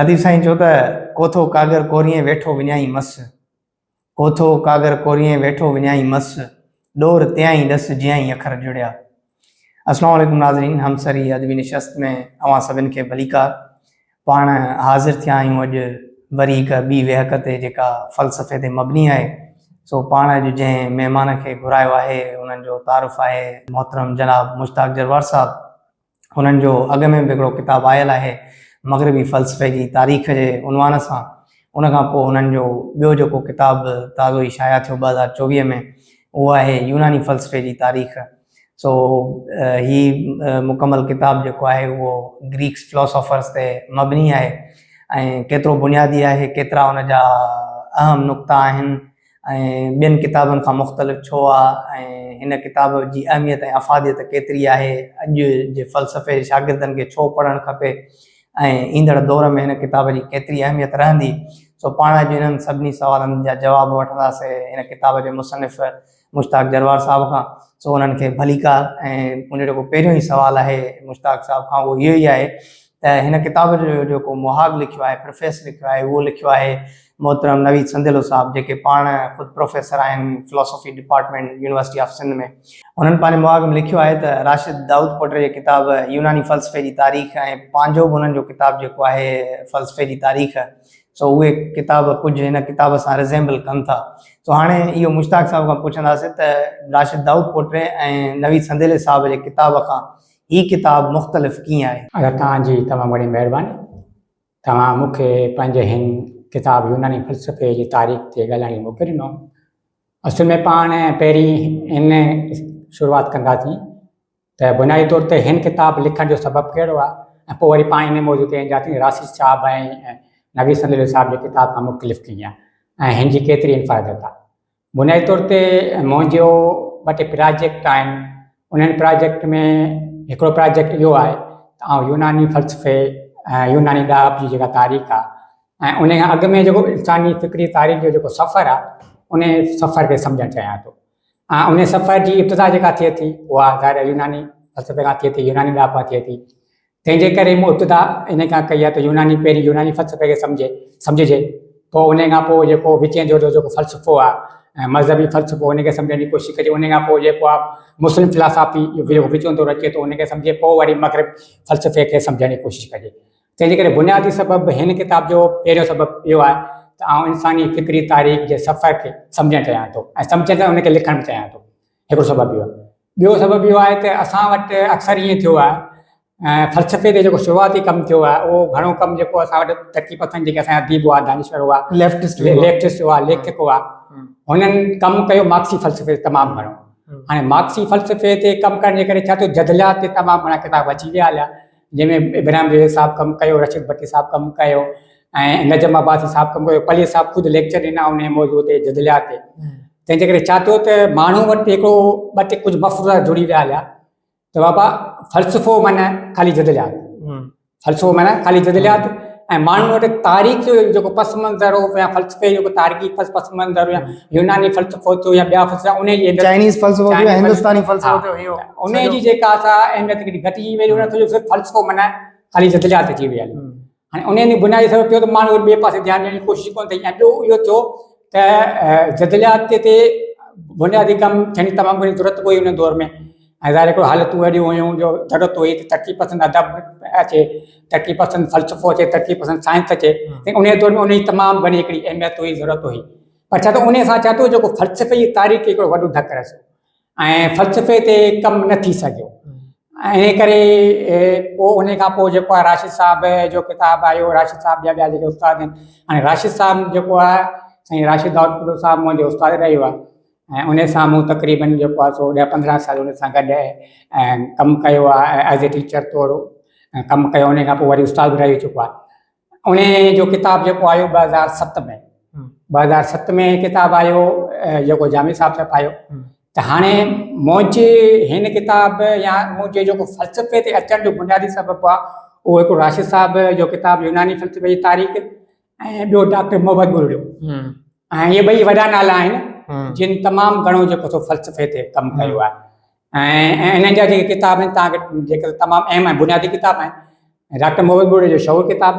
लतीफ़ साईं चओ त कोथो कागर कोरिए वेठो विञाई मस, कोथो कागर कोरिए वेठो विञाई मस, डोर त्याई दस जियाई अखर जुड़िया। अस्सलाम वालेकुम नाज़रीन, हम सरी अदबी नशस्त में अवां सभिनि खे भलीकार। पाण हाज़िर थिया आहियूं अॼु वरी हिक ॿी वेहक ते जेका फ़लसफ़े ते मबनी आहे। सो पाण अॼु जंहिं महिमान खे घुरायो आहे उन्हनि जो तारुफ़ आहे मोहतरम जनाब मुश्ताक जरवार साहब। उन्हनि जो अॻ में बि हिकिड़ो किताबु आयल आहे मग़रिबी फ़लसफ़े जी तारीख़ जे उनवान सां। उन खां पोइ हुननि जो ॿियो जेको किताबु ताज़ो ई शाया थियो 2024 में, उहो आहे यूनानी फ़लसफ़े जी तारीख़। सो ही मुकमल किताबु जेको आहे उहो ग्रीक्स फिलोसोफर्स ते मबनी आहे ऐं केतिरो बुनियादी आहे, केतिरा उन जा अहम नुक़्ता आहिनि ऐं ॿियनि किताबनि खां मुख़्तलिफ़ छो आहे ऐं हिन किताब जी अहमियत ऐं अफ़ादियत केतिरी आहे, अॼु जे फ़लसफ़े जे शागिर्दनि खे छो पढ़णु खपे ऐं ईंदड़ दौर में हिन किताब जी केतिरी अहमियत रहंदी। सो पाण अॼु हिननि सभिनी सवालनि जा जवाब वठंदासीं हिन किताब जे मुसनिफ़ मुश्ताक जरवार साहब खां। सो उन्हनि खे भलीकार। ऐं मुंहिंजो जेको पहिरियों ई सुवालु आहे मुश्ताक साहब खां उहो इहो ई आहे त हिन किताब जो जेको मुहाग लिखियो आहे, प्रिफेस लिखियो आहे, उहो लिखियो आहे मोहतरम नवीद संदेलो साहब, जेके पाण ख़ुदि प्रोफेसर आहिनि philosophy department university of Sindh में। उन्हनि पंहिंजे मुहाग में लिखियो आहे त राशिद दाऊद पोटे जी किताब यूनानी फ़लसफ़े जी तारीख़ ऐं पंहिंजो बि उन्हनि जो किताबु जेको आहे फ़लसफ़े जी तारीख़, सो उहे किताब कुझु हिन किताब सां रिज़ेम्बल कनि था। सो हाणे इहो मुश्ताक साहब खां पुछंदासीं त राशिद दाऊद पोटे ऐं नवीद संदेले साहब जे किताब खां ही किताबु मुख़्तलिफ़ कीअं आहे? अगरि तव्हांजी तमामु घणी महिरबानी। तव्हां मूंखे पंहिंजे हिन किताबु यूनानी फ़लसफ़े जी तारीख़ ते ॻाल्हाइण जो मौक़ो ॾिनो। असुल में पाण पहिरीं हिन शुरूआति कंदासीं त बुनियादी तौर ते हिन किताबु लिखण जो सबबु कहिड़ो आहे ऐं पोइ वरी पाण इन मौज़ू ते ईंदासीं राशिद साहब ऐं नवीद संदेलो साहब जे किताब खां मुख़्तलिफ़ कीअं आहे ऐं हिन जी केतिरी इनफ़ादत आहे। बुनियादी तौर ते मुंहिंजो ॿ टे प्रोजेक्ट आहिनि। उन्हनि प्रोजेक्ट में हिकिड़ो प्रोजेक्ट इहो आहे त आउं यूनानी फ़लसफ़े ऐं यूनानी ॾाब जी जेका तारीख़ आहे ऐं उन खां अॻु में जेको इंसानी फ़िक्री तारीख़ जो जेको सफ़र आहे उन सफ़र खे सम्झणु चाहियां थो। ऐं उन सफ़र जी इब्तिदा जेका थिए थी उहा ज़ाहिर यूनानी फ़लसफ़े खां थिए थी, यूनानी ॾाब खां थिए थी। तंहिंजे करे मूं इब्तिदा इन खां कई आहे त पहिरीं यूनानी फ़लसफ़े खे सम्झिजे, पोइ उन खां पोइ जेको विचें जो जेको फ़लसफ़ो आहे ऐं मज़हबी फ़लसफ़ो उनखे सम्झण जी कोशिशि कजे। उन खां पोइ जेको आहे मुस्लिम फ़िलासफ़ी जेको विचों दौरु अचे थो उनखे सम्झे, पोइ वरी मग़रिब फ़लसफ़े खे सम्झण जी कोशिशि कजे। तंहिंजे करे बुनियादी सबबु हिन किताब जो पहिरियों सबबु इहो आहे त आउं इंसानी फ़िक्री तारीख़ जे सफ़र खे सम्झणु चाहियां थो ऐं सम्झंदे उनखे लिखणु चाहियां थो। हिकिड़ो सबबु इहो आहे। ॿियो सबबु इहो आहे त असां वटि अक्सर ईअं थियो आहे फ़लसफ़े ते जेको शुरूआती कमु थियो आहे उहो घणो कमु जेको असां वटि तक़रीबन जेके असांजा अदीब हुआ, दानिश्वर हुआ, लेफ्टिस्ट हुआ, लेखक हुआ, हुननि कमु कयो मार्क्सी फ़लसफ़े ते तमामु घणो। हाणे मार्क्सी फ़लसफ़े ते कमु करण जे करे छा थियो, जदलियात ते तमामु घणा किताब अची विया हलिया, जंहिंमें इब्राहिम रेज़ साहब कमु कयो, रशीद भट्टी साहब कमु कयो ऐं नजम अब्बासी साहब कमु कयो, पली साहब ख़ुदि लेक्चर ॾिना उन मौज़ूअ ते जदलियात ते। तंहिंजे करे छा थियो त माण्हू वटि हिकिड़ो ॿ टे कुझु मफ़रूज़ा जुड़ी विया हलिया त बाबा फ़लसफ़ो माना ख़ाली जदलियात, फ़लसफ़ो माना ख़ाली जदलियात। ऐं माण्हू वटि तारीख़ जो जेको पस मंज़र हो या फ़लसफ़े जो तारीख़ी पस मंज़र या यूनानी फ़लसफ़ो थियो या ॿिया फ़लसफ़ा उन जी चाइनीज़ फ़लसफ़ो थियो, हिंदुस्तानी फ़लसफ़ो थियो, उन जी जेका असां अहमियत हिकिड़ी घटिजी वई। उन जो सिर्फ़ु फ़लसफ़ो माना ख़ाली जदलियात अची विया। हाणे उन जी बुनियादी सबबु थियो त माण्हू ॿिए पासे ध्यानु ॾियण जी कोशिशि कोन कई। ऐं ॿियो इहो थियो त जदलियात ते बुनियादी कमु थियण जी तमामु घणी ज़रूरत हुई उन दौर में। ऐं ज़ाहिर हिकिड़ो हालतूं अहिड़ियूं हुयूं जो ज़रूरत हुई त तरक़ी पसंदि अदब अचे, तरक़ी पसंदि फ़लसफ़ो अचे, तरक़ी पसंदि साइंस अचे। उन दौर में उन जी तमामु घणी हिकिड़ी अहमियत हुई, ज़रूरत हुई। पर छा त उन सां छा थियो जेको फ़लसफ़े जी तारीख़ हिकिड़ो वॾो धकु रहियो ऐं फ़लसफ़े ते कमु न थी सघियो। ऐं इन करे पोइ उन खां पोइ जेको आहे राशिद साहब जो किताबु आयो, राशिद साहब ॿिया जेके उस्ताद आहिनि। हाणे राशिद साहब जेको आहे साईं राशिद दाऊद साहब मुंहिंजो उस्ताद रहियो आहे ऐं उन सां मूं तक़रीबन जेको आहे सो 10-15 साल उन सां गॾु ऐं कमु कयो आहे एज़ ए टीचर तौरु कमु कयो। उन खां पोइ वरी उस्ताद बि रही चुको आहे। उन जो किताबु जेको आयो 2007 में, 2007 में किताबु आयो जेको जामी साहब छपायो। त हाणे मुंहिंजे हिन किताब या मुंहिंजे जेको फ़लसफ़े ते अचण जो बुनियादी सबबु आहे उहो हिकिड़ो राशिद साहब जो किताबु यूनानी फ़लसफ़े जी तारीख़ ऐं ॿियो डॉक्टर मोहम्मद बुर्र जो। ऐं इहे ॿई वॾा नाला आहिनि जिन तमामु घणो जेको सो फ़लसफ़े ते कमु कयो आहे। ऐं इन्हनि जा जेके किताब आहिनि तव्हांखे जेके तमामु अहम आहिनि, बुनियादी किताब आहिनि। डॉक्टर मोहम्मद बुर्र जो शऊर किताबु,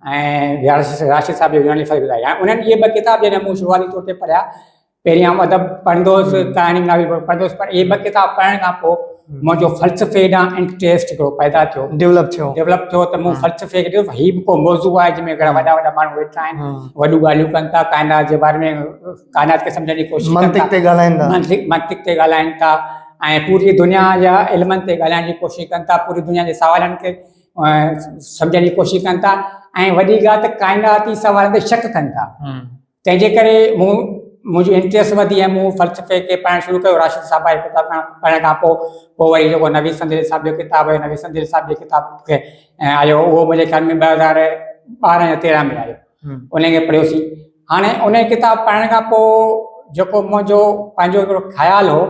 ऐं राशिद साहिब जो यूनानी फ़ल्सफ़े ॿुधाई हाणे उन्हनि इहे ॿ किताब जॾहिं मूं शुरूआती तौर ते पढ़िया पहिरियां अदब पढ़ंदोसि कहाणी नाविल पढ़ंदोसि पर इहे ॿ किताब पढ़ण खां पोइ मुंहिंजो फ़ल्सफ़े ॾांहुं इंट्रस्ट हिकिड़ो पैदा थियो डेवलप थियो त मूं फ़ल्सफ़े खे ॾिठो हीउ बि को मौज़ू आहे जंहिंमें घणा वॾा वॾा माण्हू वेठा आहिनि वॾियूं ॻाल्हियूं कनि था काइनात जे बारे में काइनात खे सम्झण जी कोशिशि मंतिक ते ॻाल्हाइनि था मंतिक ते ॻाल्हाइनि था ऐं पूरी दुनिया जा इल्मनि ते ॻाल्हाइण जी कोशिशि कनि था पूरी दुनिया जे सवालनि खे सम्झण जी कोशिशि कनि था ऐं वॾी ॻाल्हि त काइनाती सवालनि ते शक कनि था तंहिंजे करे मुंहिंजी इंट्रस्ट वधी ऐं मूं फ़ल्सफ़े खे पढ़णु शुरू कयो राशिद साहिब जो किताब पढ़ण खां पोइ वरी जेको नवीद संदेल साहिब जो किताबु आहे नवीद संदेल साहिब जे किताब खे आयो उहो मुंहिंजे ख़्याल में 2012 या 13 में आयो उनखे पढ़ियोसीं हाणे उन किताब पढ़ण खां पोइ जेको मुंहिंजो पंहिंजो हिकिड़ो ख़्यालु हो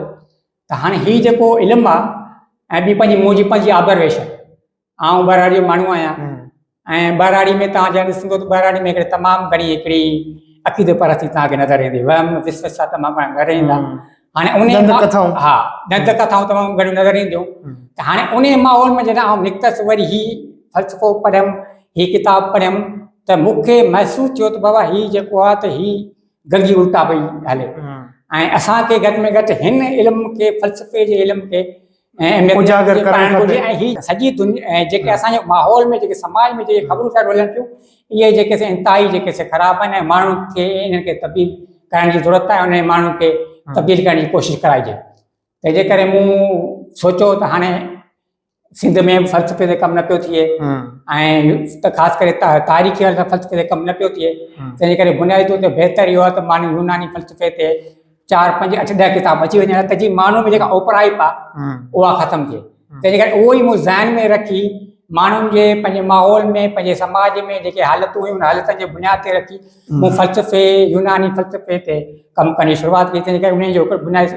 त हाणे हीउ जेको इल्मु आहे ऐं ॿी मुंहिंजी ऑब्जर्वेशन आउं बराड़ी जो माण्हू आहियां ऐं बराड़ी में तव्हां जॾहिं ॾिसंदो त बराड़ी में हिकिड़ी तमामु घणी हिकिड़ी अक़ीदे परस्ती तव्हांखे नज़र ईंदी वहम विश्वास तमामु नज़र ईंदा हाणे उन दंत कथाऊं तमामु घणियूं नज़र ईंदियूं त हाणे उन माहौल में जॾहिं आउं निकितसि वरी हीउ फ़ल्सफ़ो पढ़ियमि हीउ किताबु पढ़ियमि त मूंखे महसूसु थियो त बाबा हीउ जेको आहे त हीउ गंगी उल्टा पई हले ऐं असांखे घटि में घटि हिन इल्म खे फ़ल्सफ़े जे इल्म खे उजागर करणु घुरिजे ऐं हीअ सॼी दुनिया जेके असांजे माहौल में जेके समाज में जेके ख़बरूं था हलनि थियूं इहे जेके इंतिहाई जेके ख़राबु आहिनि ऐं माण्हुनि खे इन्हनि खे तब्दील करण जी ज़रूरत आहे उन माण्हुनि खे तब्दील करण जी कोशिशि कराइजे तंहिंजे करे मूं सोचियो त हाणे सिंध में फ़ल्सफ़े ते कमु न पियो थिए ऐं त ख़ासि करे तारीख़ी फ़ल्सफ़े ते कमु न पियो थिए तंहिंजे करे बुनियादी तौर ते बहितर इहो आहे त माण्हू यूनानी फ़ल्सफ़े ते 4, 5, 8, 10 किताब अची वञनि त जी माण्हू में जेका ओपराइप आहे उहा ख़तमु थिए तंहिंजे करे उहो ई मूं ज़हन में रखी माण्हुनि जे पंहिंजे माहौल में पंहिंजे समाज में जेके हालतूं हुयूं उन हालतुनि जे बुनियाद ते रखी मूं फ़ल्सफ़े यूनानी फ़ल्सफ़े ते कमु करण जी शुरूआति कई तंहिंजे करे उन जो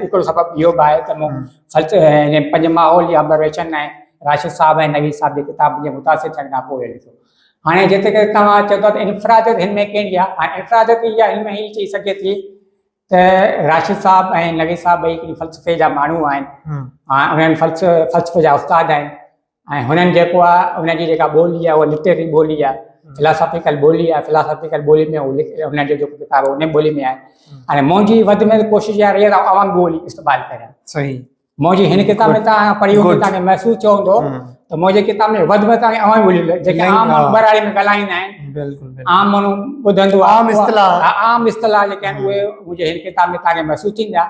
हिकिड़ो सबबु इहो बि आहे त मूं पंहिंजे माहौल जी ऑब्जर्वेशन ऐं राशिद साहिब ऐं नवीद साहिब जी किताब जे मुतासिर थियण खां पोइ लिखियो हाणे जिते करे तव्हां चओ था त इनफ़रादियत हिन में कहिड़ी आहे ऐं इनफ़रादियत इहा हिन में हीअ चई सघे थी त राशिद साहिब ऐं नवीद साहिब ॿई हिकिड़ी फ़ल्सफ़े जा माण्हू आहिनि उन्हनि फ़ल्सफ़े जा उस्ताद आहिनि ऐं हुननि जेको आहे हुनजी जेका ॿोली आहे उहा लिटरेरी ॿोली आहे फिलासॉफिकल ॿोली आहे फिलासॉफिकल ॿोली में हुननि जो जेको किताबु आहे उन ॿोली में आहे हाणे मुंहिंजी वधि में कोशिशि इहा रही आहे त आवाम ॿोली इस्तेमालु करियां सही मुंहिंजी हिन किताब में तव्हां पढ़ी हूंदी तव्हांखे महसूसु थियो हूंदो त मुंहिंजे किताब में वधि में तव्हांखे आवाम ॿोली जेके आम माण्हू बराड़ी में ॻाल्हाईंदा आहिनि आम माण्हू ॿुधंदो आम इस्तिलाह जेके आहिनि उहे मुंहिंजे हिन किताब में तव्हांखे महसूसु थींदा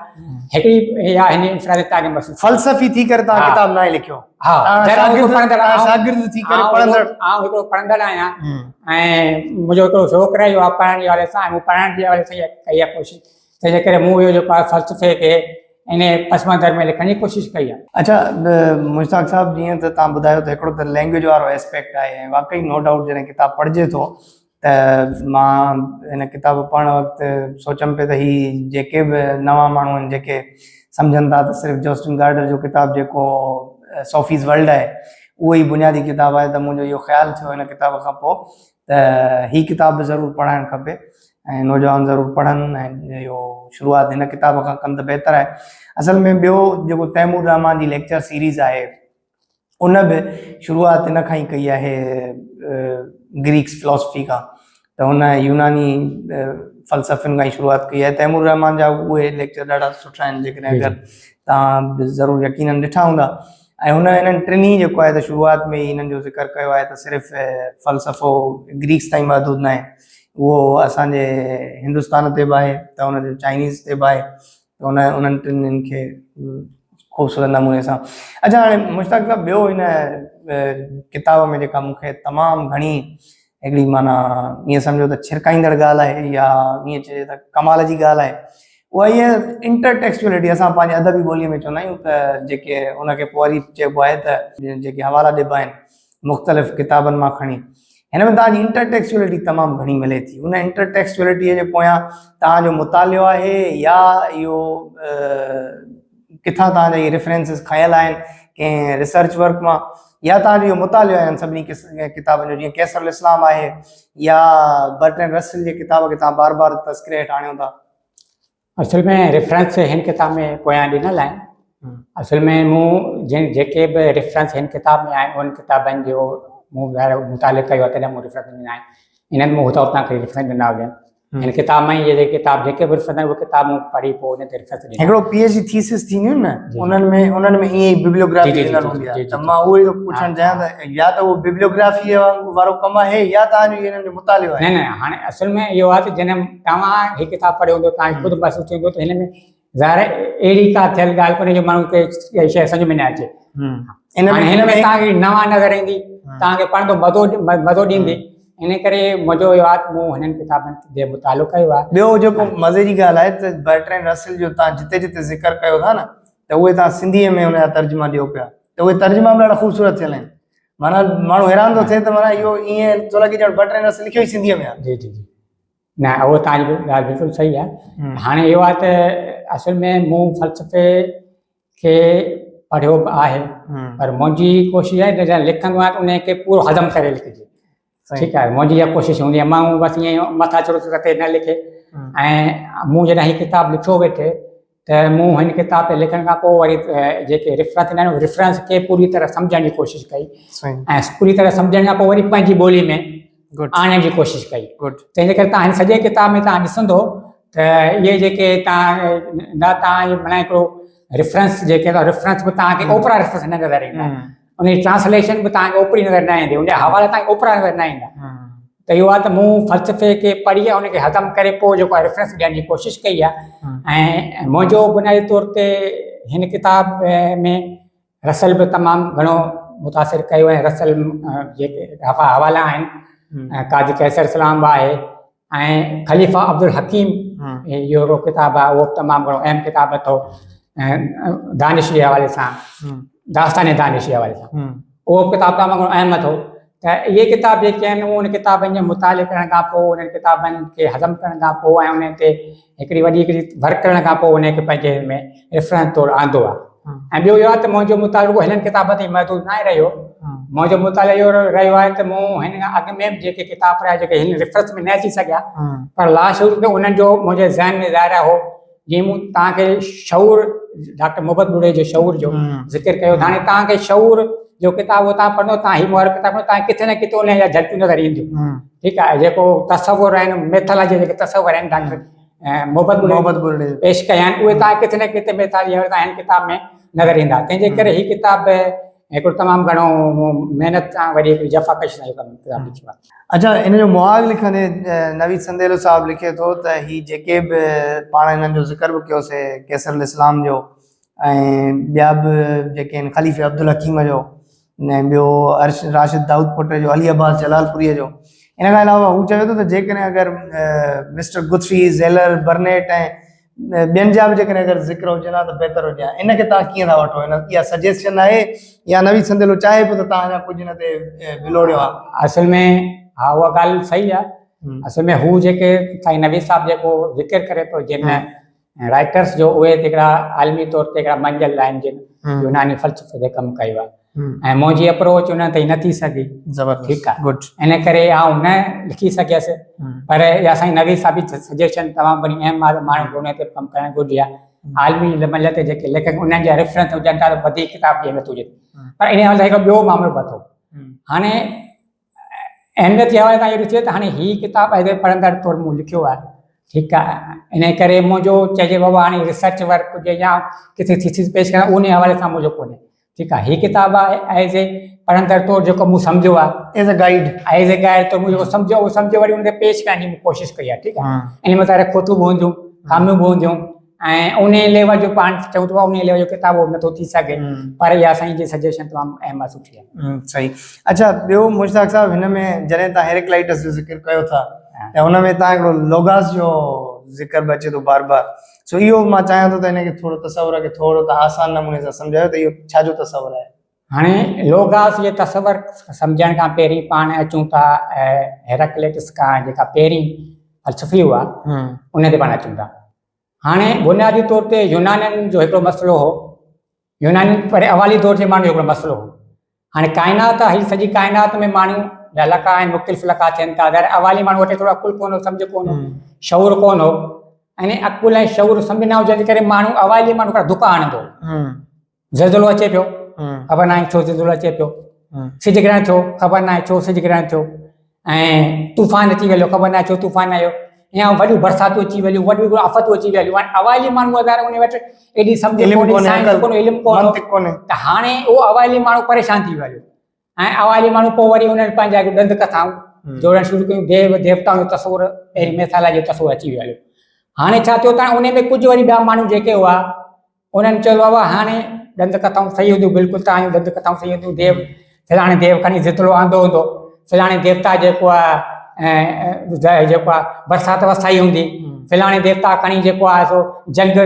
हिकिड़ी या हिन इंफ़रादियत तव्हांखे महसूसु फ़ल्सफ़ी थी करे तव्हां किताब न लिखियो शागिर्द थी करे पढ़ंदड़ आउं हिकिड़ो पढ़ंदड़ आहियां ऐं मुंहिंजो हिकिड़ो शौक़ु रहियो आहे पढ़ण जे हवाले सां ऐं मूं पढ़ण जे हवाले सां कई आहे कोशिशि तंहिंजे करे मूं इहो जेको आहे फ़ल्सफ़े खे इन पस मंज़र में लिखण जी कोशिशि कई आहे अच्छा मुश्ताक साहिब जीअं त तव्हां ॿुधायो त हिकिड़ो त लैंग्वेज वारो एस्पेक्ट आहे ऐं वाक़ई नो डाउट जॾहिं किताबु पढ़िजे थो त मां हिन किताब पढ़ण वक़्तु सोचमि पियो त हीअ जेके बि नवां माण्हू आहिनि जेके सम्झनि था त सिर्फ़ु जॉस्टिन गार्डर जो किताबु जेको सोफ़ीज़ वर्ल्ड आहे उहो ई बुनियादी किताबु आहे त मुंहिंजो इहो ख़्यालु थियो हिन किताब खां पोइ त हीअ किताब बि ज़रूरु पढ़णु खपे ऐं नौजवान ज़रूरु पढ़नि ऐं इहो शुरूआति हिन किताब खां कनि त बहितर आहे असल में ॿियो जेको तैमूर रहमान जी लेक्चर सीरीज़ आहे उन बि शुरूआति हिन खां ई कई आहे ग्रीक्स फिलॉसफी खां त हुन यूनानी फ़ल्सफ़नि खां ई शुरूआति कई आहे तैमूर रहमान जा उहे लेक्चर ॾाढा सुठा आहिनि जेकॾहिं अगरि तव्हां ज़रूरु यकीननि ॾिठा हूंदा ऐं हिननि टिनी जेको आहे त शुरूआति में ई हिननि जो ज़िक्र कयो आहे त सिर्फ़ु फ़ल्सफ़ो ग्रीक्स ताईं महदूदु न आहे उहो असांजे हिंदुस्तान ते बि आहे त हुनजो चाइनीज़ ते बि आहे त उन्हनि टिनिनि खे ख़ूबसूरत नमूने सां अच्छा हाणे मुश्ताक साहिबु ॿियो हिन किताब में जेका मूंखे तमामु घणी हिकिड़ी माना ईअं सम्झो त छिरकाईंदड़ ॻाल्हि आहे या ईअं चइजे त कमाल जी ॻाल्हि आहे उहा ईअं इंटरटेक्चुअलिटी असां पंहिंजे अदबी ॿोलीअ में चवंदा आहियूं त जेके उनखे पोइ वरी चइबो आहे त जेके हवाला ॾिबा आहिनि मुख़्तलिफ़ किताबनि मां खणी हिन में तव्हांजी इंटरटेक्चुअलिटी तमामु घणी मिले थी उन इंटरटेक्चुअलिटीअ जे पोयां तव्हांजो मुतालियो आहे या इहो किथां तव्हांजा इहे रेफरेंसिस खयल आहिनि कंहिं रिसर्च वर्क मां या तव्हांजो इहो मुतालियो आहे सभिनी किताबनि जो जीअं कैसरुल इस्लाम आहे या बर्टन रसल जे किताब खे तव्हां बार बार तस्करे हेठि आणियो था असल में रेफरेंस हिन किताब में पोयां ॾिनल आहिनि असल में मूं जेके बि रेफरेंस हिन किताब में आहिनि उन किताबनि जो मूं मुतालिक़ कयो आहे तॾहिं मूं रेफरेंस ॾिना आहिनि इन्हनि में हुतां हुतां करे रेफरेंस ॾिना हुजनि हिन किताब में ये किताब जेके भी रेफरेंस वो किताब पढ़ी पोइ उन ते रेफरेंस ॾिना हिकिड़ो पीएचडी थीसिस थींदियूं न जी। उन्हनि में ईअं ई बिब्लियोग्राफी जी, जी, ॾिनल जी, हूंदी आहे जी, जी, त जी। मां उहो ई थो पुछणु चाहियां त या त उहो बिब्लियोग्राफी वारो कमु आहे या तव्हांजो इन्हनि जो मुतालिबो न आहे। न हाणे असल में इहो आहे त जॾहिं तव्हां हीअ किताब पढ़ियो हूंदो तव्हांखे ख़ुदि महसूसु थींदो त हिन में ज़ाहिर अहिड़ी का थियल ॻाल्हि कोन्हे जो माण्हू खे इहा शइ सम्झ में न अचे। हाणे हिन में तव्हांखे नवां नज़र ईंदी तव्हांखे पढ़ंदो मज़ो ॾींदी इन करे मुंहिंजो इहो आहे त मूं हिननि किताबनि जो मुतालो कयो आहे। ॿियो जेको मज़े जी ॻाल्हि आहे त बर्ट्रैंड रसल जो तव्हां जिते जिते ज़िक्र कयो था न त उहे तव्हां सिंधीअ में हुनजा तर्जुमा ॾियो पिया त उहे तर्जुमा बि ॾाढा ख़ूबसूरत थियल आहिनि। माना माण्हू हैरान थो थिए त माना इहो ईअं थो लॻे ॼण बर्ट्रैंड रसल लिखियो ई सिंधीअ में आहे। जी जी जी न उहो तव्हांजी ॻाल्हि बिल्कुलु सही आहे। हाणे इहो आहे त असल में मूं फ़लसफ़े खे पढ़ियो बि आहे पर मुंहिंजी कोशिशि आहे त जॾहिं लिखंदो आहियां त उनखे पूरो हज़म करे लिखिजे। ठीकु आहे मुंहिंजी इहा कोशिशि हूंदी आहे माण्हू बसि ईअं मथां चढ़ो ते न लिखे ऐं मूं जॾहिं हीअ किताबु लिखियो वेठे त मूं हिन किताब ते लिखण खां पोइ वरी जेके रेफरेंस ॾिना आहिनि रेफरेंस खे पूरी तरह सम्झण जी कोशिशि कई ऐं पूरी तरह सम्झण खां पोइ वरी पंहिंजी ॿोली में आणण जी कोशिशि कई। तंहिंजे करे तव्हां हिन सॼे किताब में तव्हां ॾिसंदो त इहे जेके तव्हां न तव्हां माना हिकिड़ो रेफरेंस जेके रेफरेंस बि तव्हांखे ओपरा रेफरेंस न नज़र ईंदा उनजी ट्रांसलेशन बि तव्हांखे ओपरी नज़र न ईंदी उनजा हवाला तव्हांखे ओपरा नज़र न ईंदा। त इहो आहे त मूं फ़लसफ़े खे पढ़ी आहे उनखे हज़म करे पोइ जेको आहे रेफरेंस ॾियण जी कोशिशि कई आहे ऐं मुंहिंजो बुनियादी तौर ते हिन किताब में रसल बि तमामु घणो मुतासिर कयो ऐं रसल जेके हवाला आहिनि काज़ी कैसर इस्लाम बि आहे ऐं ख़लीफ़ा अब्दुल हकीम इहो किताबु आहे उहो तमामु घणो अहम किताबु अथव दानिश जे हवाले सां दास्तान दानिश जे हवाले सां उहो किताबु तमामु घणो अहम अथव। त इहे किताब जेके आहिनि उन किताबनि जो मुताले करण खां पोइ उन्हनि किताबनि खे हज़म करण खां पोइ ऐं उन ते हिकिड़ी वॾी हिकिड़ी वर्क करण खां पोइ उनखे पंहिंजे में रेफरेंस तौरु आंदो आहे। ऐं ॿियो इहो आहे त मुंहिंजो मुतालो हिननि किताबनि ते महदूद न आहे रहियो मुंहिंजो मुतालो इहो रहियो आहे त मूं हिन खां अॻु में बि जेके किताब पढ़िया जेके हिन रेफरेंस में न अची सघिया पर लाशूर ते उन्हनि जो मुंहिंजे ज़हन में ज़ाहिर हो जीअं मूं तव्हांखे शऊर डॉक्टर मोहम्मद बुढ़े जो शऊर जो ज़िक्र कयो हाणे तव्हांखे शऊर जो किताब तव्हां पढ़ंदो तव्हां ही मुहर किताब तव्हांखे किथे न किथे उन जा झलकियूं नज़र ईंदियूं। ठीकु आहे जेको तसवुर आहिनि मैथोलॉजी जेके तसवुर आहिनि डॉक्टर मोहम्मद बुढ़े पेश कया आहिनि उहे तव्हांखे किथे न किथे मैथोलॉजी तव्हां हिन किताब में नज़र ईंदा। तंहिंजे करे हीअ किताब हिकिड़ो तमामु घणो महिनत सां वरी हिकिड़ी जफ़ाकश सां किताब लिखियो आहे। अच्छा इन जो मुआग लिखंदे नवीद संदेलो साहब लिखे थो त ही जेके बि पाण हिननि जो ज़िक्र बि कयोसीं कैसर इस्लाम जो ऐं ॿिया बि जेके आहिनि ख़लीफ़े अब्दुल हकीम जो ने ॿियो अर्श राशिद दाऊद पुट जो अली अब्बास जलालपुरीअ जो इन खां अलावा हू चवे थो त जेकॾहिं अगरि मिस्टर गुथरी ज़ेलर बर्नेट ऐं ॿियनि जा बि जेकॾहिं अगरि ज़िक्र हुजनि हा त बहितर हुजे हा इनखे तव्हां कीअं था वठो हिन इहा सजेशन आहे या नवीद संदेलो चाहे पियो त तव्हां अञा कुझु हिन ते विलोड़ियो आहे। असल में हा उहा ॻाल्हि सही आहे। असल में हू जेके साईं नवीद साहब जेको ज़िक्र करे थो जिन राइटर्स जो उहे हिकिड़ा आलमी तौर ते हिकिड़ा मंजिल आहिनि जिन यूनानी फ़लसफ़े ते कमु कयो आहे ऐं मुंहिंजी अप्रोच उन ते न थी सघी। ठीकु आहे गुड इन करे आउं न लिखी सघियसि पर इहा साईं नवीद साहब जी सजेशन तमामु घणी अहम माण्हू खे उन ते कमु करणु घुरिजे आहे। आलमी लेवल ते जेके लेखक उन्हनि जा रेफरेंस हुजनि था त वधीक किताब जी अहमियत हुजे पर इन हवाले हिकिड़ो ॿियो मामिलो बि अथव। हाणे अहमियत जे हवाले सां इहो ॾिसे त हाणे हीअ किताब एज़ ए पढ़ंदड़ तौरु मूं लिखियो आहे। ठीकु आहे इन करे मुंहिंजो चइजे बाबा हाणे रिसर्च वर्क हुजे या किथे थीसिस पेश करणु उन हवाले सां मुंहिंजो कोन्हे। ठीकु आहे हीअ किताबु आहे एज़ ए पढ़ंदड़ तौरु जेको मूं सम्झो आहे एज़ ए गाइड त मूं जेको सम्झो उहो सम्झो वरी उनखे पेश करण जी मूं कोशिशि कई आहे। ठीकु आहे इन में सारे खोटूं बि हूंदियूं खामियूं बि हूंदियूं ऐं उन लेवल जो पाण चऊं था उन लेवल जो किताबु नथो थी सघे पर इहा साईं जी सजेशन तमामु अहम सुठी आहे। सही। अच्छा ॿियो मुश्ताक साहब हिन में जॾहिं तव्हां हेरेक्लाइटस जो ज़िक्र कयो था त हुन में तव्हां हिकिड़ो लोगास जो ज़िक्र बि अचे थो बार बार सो इहो मां चाहियां थो त हिनखे थोरो तसवुर खे थोरो त आसान नमूने सां सम्झायो त इहो छाजो तसवुर आहे। हाणे लोगास जे तसवुर सम्झण खां पहिरीं पाण अचूं था हेराक्लिटस खां जेका पहिरीं फ़लसफ़ी हुआ उन ते पाण अचूं था। हाणे बुनियादी तौर ते यूनानियुनि जो हिकिड़ो मसइलो हो यूनानी पर अवाली दौर जे माण्हू हिकिड़ो मसइलो हो। हाणे काइनात आहे हीअ सॼी काइनात में माण्हू जा लका आहिनि मुख़्तलिफ़ लका थियनि था अगरि अवाली माण्हू वटि थोरो अकुलु कोन हो सम्झ कोन हो शऊर कोन हो ऐं अकुल ऐं शऊर सम्झ न हुजण जे करे माण्हू अवाली माण्हू खां धुका आणंदो ज़लज़लो अचे पियो ख़बर न आहे छो ज़लज़लो अचे पियो सिज ग्रहण थियो ख़बर न आहे छो सिज ग्रहण थियो ऐं तूफ़ान अची वियो, ख़बर न आहे छो तूफ़ान आयो, या वॾियूं बरसातूं अची वियूं, वॾियूं आफ़तूं अची वियूं। हाणे अवाइली माण्हू अगरि उन वटि एॾी सम्झ कोन्हे, साइंस कोन्हे, इल्मु कोन्हे, मंतिक कोन्हे, त हाणे उहो अवाइली माण्हू परेशान थी वियो। ऐं अवाइली माण्हू पोइ वरी उन्हनि पंहिंजा ॾंद कथाऊं जोड़णु शुरू कयूं, देव देवताउनि जो तस्वुरु, पहिरीं मिसाल जो तस्वुरु अची वियो हलियो। हाणे छा थियो त उन में कुझु वरी ॿिया माण्हू जेके हुआ उन्हनि चयो बाबा हाणे ॾंद कथाऊं सही हूंदियूं, बिल्कुलु तव्हांजूं ॾंद कथाऊं सही हूंदियूं, देव फलाणे देव खणी ज़ितलो आंदो हूंदो, फलाणे देवता जेको आहे जेको आहे बरसाति वसाई हूंदी, फलाणे देवता खणी जेको आहे सो जंग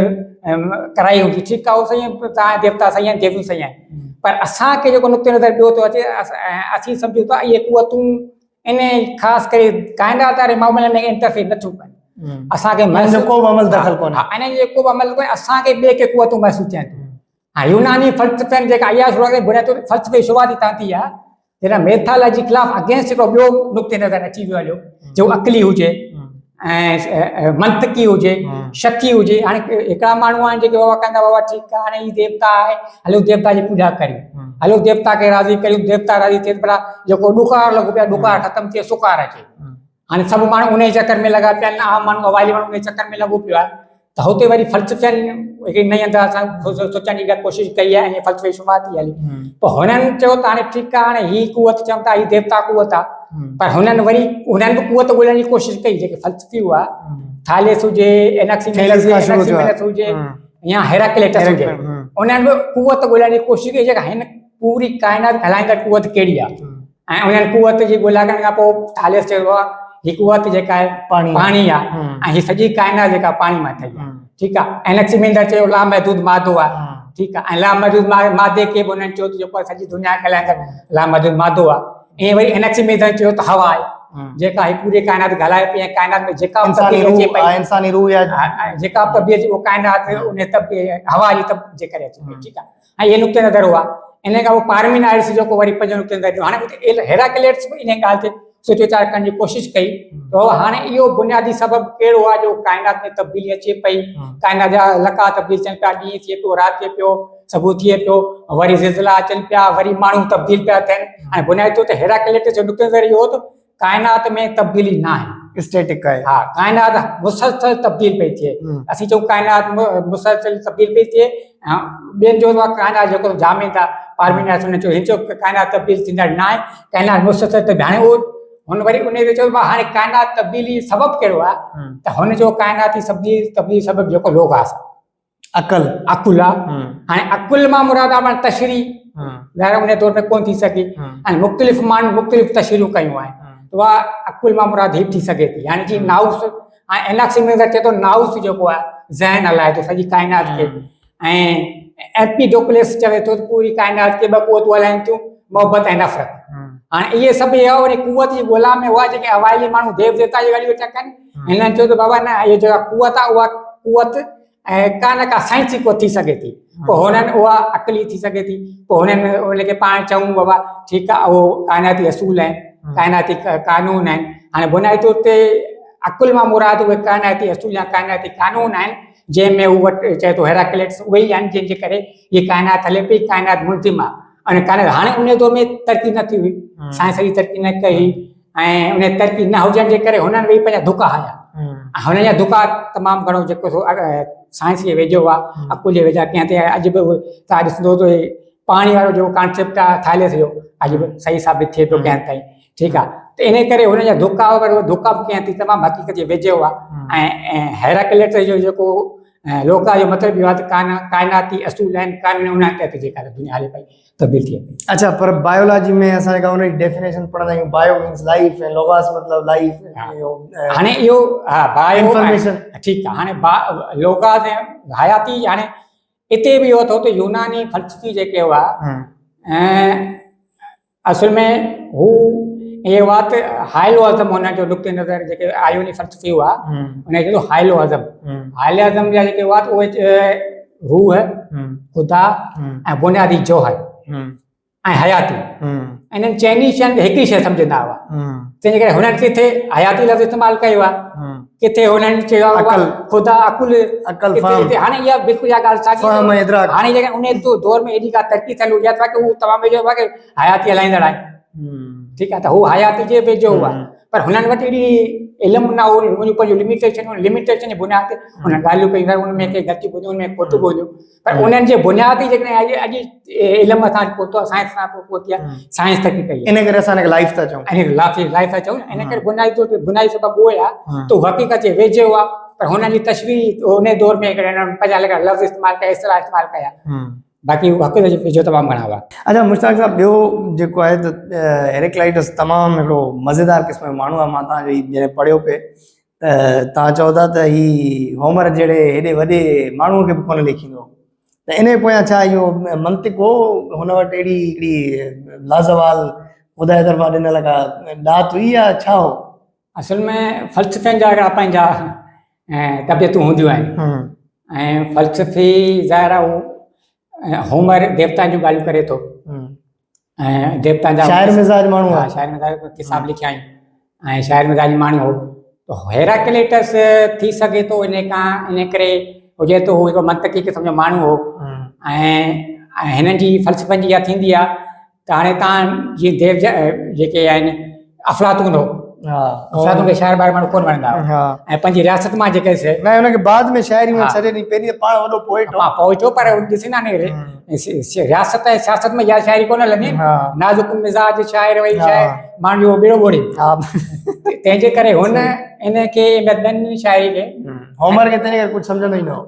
कराई हूंदी। ठीकु आहे, उहो सही आहे, तव्हां देवता सही आहिनि, देवियूं सही आहिनि, पर असांखे जेको नुक़्ते नज़र ॿियो थो अचे, असीं सम्झूं था इहे कुवतूं इन ख़ासि करे काइनात वारे मामले में इंटरफेयर नथियूं कनि, असांखे को बि अमल दख़ल कोन्हे, इन जो को बि अमल कोन्हे, असांखे ॿिए खे कुवतूं महसूसु थियनि थियूं। हा, यूनानी फ़लसफ़नि जेका इहा शुरूआत बुनियादी फ़लसफ़े शुरूआती तांती आहे, जॾहिं मेथालॉजी ख़िलाफ़ अगेंस्ट हिकिड़ो ॿियो नुक़्ते नज़र अची वियो हलियो, जो अक़ली हुजे ऐं मंतिकी हुजे, शकी हुजे। हाणे हिकिड़ा माण्हू आहिनि जेके बाबा कंदा, बाबा ठीकु आहे हाणे हीउ देवता आहे, हलो देवता जी पूॼा करियूं, हलो देवता खे राज़ी करियूं, देवता राज़ी थिए भला जेको ॾुकार लॻो पियो आहे ॾुकार ख़तमु थिए, सुकार अचे। हाणे सभु माण्हू उन चकर में लॻा पिया आहिनि, आम माण्हू अवाइली माण्हू उन चकर में लॻो पियो आहे, त हुते वरी फ़लसफ़नि हिकिड़ी नई अंदाज़ सां सोचण जी कोशिशि कई आहे, ऐं फ़लसफ़े शुरूआत थी हली। पोइ हुननि चयो त हाणे ठीकु आहे, हाणे हीअ कुवत चवनि था, हीअ देवता कुवत आहे, पर हुननि वरी हुननि बि कुवत ॻोल्हण जी कोशिशि कई, जेके फ़लसफ़ी हुआ, थालेस हुजे, एनाक्सिमेनस हुजे या हेराक्लेटस हुजे, उन्हनि बि कुवत ॻोल्हण जी कोशिशि कई, जेका हिन पूरी काइनात हलाईंदड़ कुवत कहिड़ी आहे। ऐं उन्हनि कुवत जी ॻोल्हा करण खां पोइ थालेस चयो आहे हीअ कुवत जेका आहे पाणी आहे, ऐं हीअ सॼी काइनात जेका पाणी मां ठही आहे। ठीकु आहे, एनाक्सिमेंडर चयो लामहदूद मादो आहे। ठीकु आहे, ऐं लामहदूद मादे खे बि उन्हनि चयो त जेको आहे सॼी दुनिया खे हलाईंदड़ लामहदूद मादो आहे। ऐं वरी एनाक्सिमेंडर चयो त हवा आहे, जेका ही पूरी काइनात खे हलाए पई, ऐं काइनात में जेका इंसानी रूह या जेका तब्दीली अचे उहो काइनात उन हवा जी जे करे अचे पई। ठीकु आहे, ऐं इहे नुक़्ते नज़र हुआ। इन खां पोइ पार्मेनाइड्स जेको वरी पंहिंजो नुक़्ते नज़र ॾिनो, हाणे उते हेराक्लेटस बि इन ॻाल्हि ते सोच वीचार करण जी कोशिशि कई, त हाणे इहो बुनियादी सबबु कहिड़ो आहे जो काइनात में तब्दीली अचे पई, काइनात जा लका तब्दील थियनि पिया, ॾींहुं थिए पियो, राति थिए पियो, सभु थिए पियो, वरी ज़िलज़िला अचनि पिया, वरी माण्हू तब्दील पिया थियनि। ऐं बुनियादी तौर ते हेराक्लेटस जो नुक़्ते नज़र इहो हो त काइनात में तब्दीली न आहे, स्टैटिक आहे। हा, काइनात मुसलसल तब्दील पई थिए, असीं चऊं काइनात मुसलसल तब्दील पई थिए। ॿियनि जो काइनात जेको जामे था पार्मेनाइड्स हुन चयो, हिन जो काइनात तब्दील थींदड़ न आहे, काइनात मुसलसल तब्दील। हाणे उहो हुन वरी उन ते चयो हाणे काइनात तब्दीली सबबु कहिड़ो आहे, त हुन जो काइनाती तब्दीली सबबु जेको लोगास अकुल आहे। हाणे अकुल मां मुराद आहे तशरी, ज़ाहिर उन तौर ते कोन थी सघी, ऐं मुख़्तलिफ़ माण्हू मुख़्तलिफ़ तशरीयूं कयूं आहिनि, त उहा अकुल मां मुराद हीअ थी सघे थी। हाणे जीअं नाउस, ऐं एनाक्सिमेंडर चए थो नाउस जेको आहे ज़हन हलाए थो सॼी काइनात खे, ऐं एम्पीडोक्लस चवे थो पूरी काइनात खे ॿ कुवतूं हलाइनि थियूं, मोहबत ऐं नफ़रत। हाणे इहे सभु इहा वरी कुवत जी ॻोल्हा में हुआ, जेके अवाइली माण्हू देव देवता जी ॻाल्हियूं वेठा कनि। हिननि चयो त बाबा न, इहा जेका कुवत आहे उहा कुवत ऐं का न का साइंसी कुवत थी सघे थी, पोइ हुननि उहा अक़ली थी सघे थी। पोइ हुननि उनखे पाण चऊं बाबा ठीकु आहे, उहो काइनाती असूल आहिनि, काइनाती कानून आहिनि। हाणे बुनियादी तौर ते अकुल मां मुराद उहे काइनाती असूल या काइनाती कानून आहिनि, जंहिंमें हू वटि चए थो हेराक्लेटस उहे ई आहिनि जंहिंजे करे हीअ काइनात हले पई, काइनात मुंज़िम आहे। ऐं काइनात हाणे उन दौर में तरक़ी न थी हुई, साइंस जी तरक़ी न कई, ऐं उन तरक़ी न हुजण जे करे हुननि वेही पंहिंजा दुका हया। हुननि जा दुका तमामु घणो जेको साइंस जे वेझो आहे, अकुल जे वेझा कीअं थिए। अॼु बि तव्हां ॾिसंदो त पाणी वारो जेको कॉन्सेप्ट आहे थालेस जो, अॼु बि सही साबित थिए पियो कंहिं ताईं। ठीकु आहे, त इन करे हुनजा दुका वग़ैरह दुका बि कीअं थी तमामु हक़ीक़त जे वेझो आहे। ऐं हेराक्लेटस जो जेको लोका जो मतिलबु इहो आहे त काइनाती असूल आहिनि, कानून उन्हनि तहत जेका दुनिया हले पई तब्दील थिए पई। अच्छा, पर बायोलॉजी में असां जेका उनजी डेफिनेशन पढ़ंदा आहियूं, बायो मीन्स लाइफ ऐं लोगास मतिलबु लाइफ। हाणे इहो हा बायो इंफॉर्मेशन, ठीकु आहे। हाणे लोगास ऐं हयाती, हाणे हिते बि इहो अथव त यूनानी फ़लसफ़ी जेके हुआ, ऐं असुल में हू इहे हुआ त हाइलो अज़म हुन जो नुक़्ते नज़र जेके आयूनी फ़लसफ़ी हुआ, उनखे चइबो हाइलो अज़म। हाइलो अज़म जा जेके हुआ त उहे रूह, ख़ुदा ऐं बुनियादी जोहर ऐं हयाती, इन्हनि चइनी शयुनि खे हिकु ई शइ सम्झंदा हुआ। तंहिंजे करे हुननि किथे हयाती लफ़्ज़ इस्तेमालु कयो आहे, किथे हुननि चयो ख़ुदा अकुल। हाणे इहा बिल्कुलु इहा ॻाल्हि साॻी, हाणे जेके उन दौर में एॾी का तरक़ी थियल हुजे कि उहो तमामु वेझो आहे कि हयाती हलाईंदड़ आहे। ठीकु आहे, त हू हयाती जे वेझो हुआ, पर हुननि वटि एॾी इल्मु न हो, उन पंहिंजो लिमिटेशन जे बुनियाद ते हुन ॻाल्हियूं कयूं, उनमें के गलती ॿुधियूं, उनमें खोटू ॿुधियूं, पर उन्हनि जे बुनियाद ते जेकॾहिं अॼु इल्मु असां पहुतो आहे, साइंस सां पहुती आहे, साइंस तरक़ी कई आहे, इन करे असां लाइफ था चऊं, लाइफ था चऊं, इन करे बुनियादी सबबु उहो आहे त हक़ीक़त जे वेझो आहे, पर हुननि जी तशवीह उन दौर में पंहिंजा लॻा लफ़्ज़ इस्तेमालु कया, इस्तिलाह इस्तेमालु कया, बाक़ी हक़ीक़त जे वेझो तमामु घणा हुआ। अच्छा मुश्ताक साहब, ॿियो जेको आहे त हेरेक्लाइटस तमामु हिकिड़ो मज़ेदार क़िस्म जो माण्हू आहे। मां तव्हांजो जॾहिं पढ़ियो पिए त तव्हां चओ था त ही होमर जहिड़े हेॾे वॾे माण्हूअ खे बि कोन लिखींदो, त इन पोयां छा इहो मंतिक हो, हुन वटि अहिड़ी हिकिड़ी लाज़वाल ख़ुदा जे तरफ़ां ॾिनल का ॾात हुई या छा हो? असल में फ़लसफ़नि जा हिकिड़ा पंहिंजा तबियतूं हूंदियूं आहिनि, ऐं फ़लसफ़ी ज़ाहिर आहे उहो होमर देवता जूं ॻाल्हियूं करे थो, ऐं देवता जा शाइर मिज़ाज माण्हू आहे, शाइर मिज़ाज किताब लिखिया आहिनि, ऐं शाइर मिज़ाज माण्हू हो, त हेराक्लेटस थी सघे थो इन करे हुजे तो हू हिकिड़ो मंतकी क़िस्म जो माण्हू हो, ऐं हिननि जी फ़लसफ़नि जी इहा थींदी आहे त हाणे तव्हां जीअं देव जेके आहिनि अफ़लातून हो, अफ़लातून खे शाइर ॿार माण्हू कोन वणंदा हुआ, ऐं पंहिंजी रियासत मां जेके न हुनखे बाद में शाइरी में छॾे ॾिनी, पहिरीं पाण वॾो पोइट हो, पर ॾिसंदा न रियासत ऐं सियासत में इहा शाइरी कोन हलंदी, नाज़ुक मिज़ाज शाइर वई शाइर माण्हू जो ॿेड़ो ॿोड़े, तंहिंजे करे हुन इनखे ॿियनि शाइरी खे होमर खे तंहिंजे करे कुझु सम्झ में ई न हो,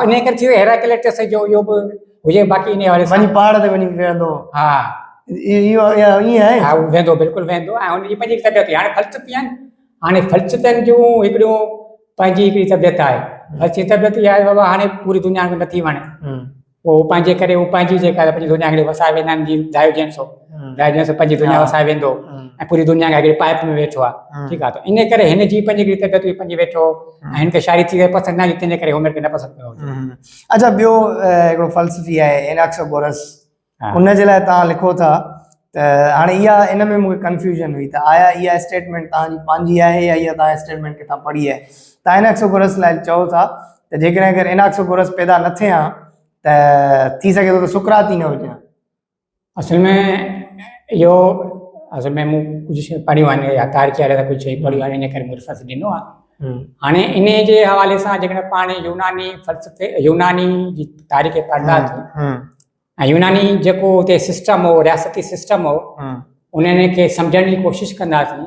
इन करे थी हेराक्लेटस जो इहो बि हुजे, बाक़ी इन हवाले सां वञी पहाड़ ते वञी वेहंदो, हा इहो ईअं आहे, हा वेंदो, बिल्कुलु वेंदो, ऐं हुनजी पंहिंजी तबियत हाणे फ़लसफ़ी आहिनि, हाणे फ़लसफ़नि जूं हिकिड़ियूं पंहिंजी हिकिड़ी तबियत आहे, फ़लसफ़ी तबियत इहा आहे बाबा हाणे पूरी दुनिया खे नथी वणे, पोइ पंहिंजे करे उहो पंहिंजी जेका पंहिंजी दुनिया खे वसाए वेंदा आहिनि, जीअं डायोजेंस पंहिंजी दुनिया वसाए वेंदो ऐं पूरी दुनिया खे हिकिड़ी पाइप में वेठो आहे, ठीकु आहे, त इन करे हिन जी पंहिंजी हिकिड़ी तबियत हुई, पंहिंजी वेठो ऐं हिन खे शाइरी थी पसंदि न आई, तंहिंजे करे होमर खे न पसंदि कयो। अच्छा ॿियो हिकिड़ो फ़लसफ़ी आहे एनाक्सोगोरस, उन जे लाइ तव्हां लिखो था त हाणे इहा इन में मूंखे कंफ्यूजन हुई त आया इहा स्टेटमेंट तव्हांजी पंहिंजी आहे या इहा तव्हां स्टेटमेंट किथां पढ़ी आहे? तव्हां एनाक्सोगोरस लाइ चओ था त जेकॾहिं अगरि एनाक्सोगोरस पैदा न थिए हा त थी सघे थो त सुकरात ई न हुजे। असल में इहो असल में मूं कुझु पढ़ियूं आहिनि या तारीख़ वारे कुझु शयूं पढ़ियूं आहिनि, इन करे मूं रिफरेंस ॾिनो आहे। हाणे इन जे हवाले सां जेकॾहिं पाण यूनानी फ़लसफ़े यूनानी जी तारीख़ पढ़ंदासीं ऐं यूनानी जेको हुते सिस्टम हो, रियासती सिस्टम हो, उन्हनि खे सम्झण जी कोशिशि कंदासीं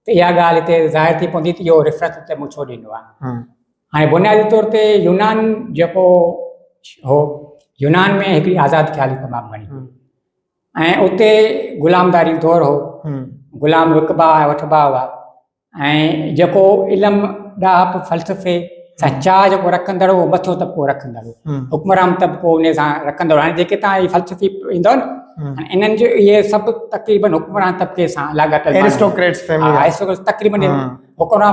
त इहा ॻाल्हि हिते ज़ाहिर थी पवंदी त इहो रेफरेंस हिते मूं छो ॾिनो आहे। हाणे बुनियादी तौर ते यूनान जेको हो, यूनान में हिकिड़ी आज़ादु ख़्याली तमामु घणी ऐं उते ग़ुलामदारी दौर हो, ग़ुलाम विकबा ऐं वठबा हुआ, ऐं जेको इल्मु ॾाह फ़लसफ़े सां चाह जेको रखंदड़ हो, मथो तबिको रखंदड़ हो, हुक्मरान तबिको उन सां रखंदड़। हाणे जेके तव्हां इहे फ़लसफ़ी ईंदव न, हाणे इन्हनि जो इहे सभु तक़रीबन हुक्मरान तबिके सां लाॻापियल, तक़रीबन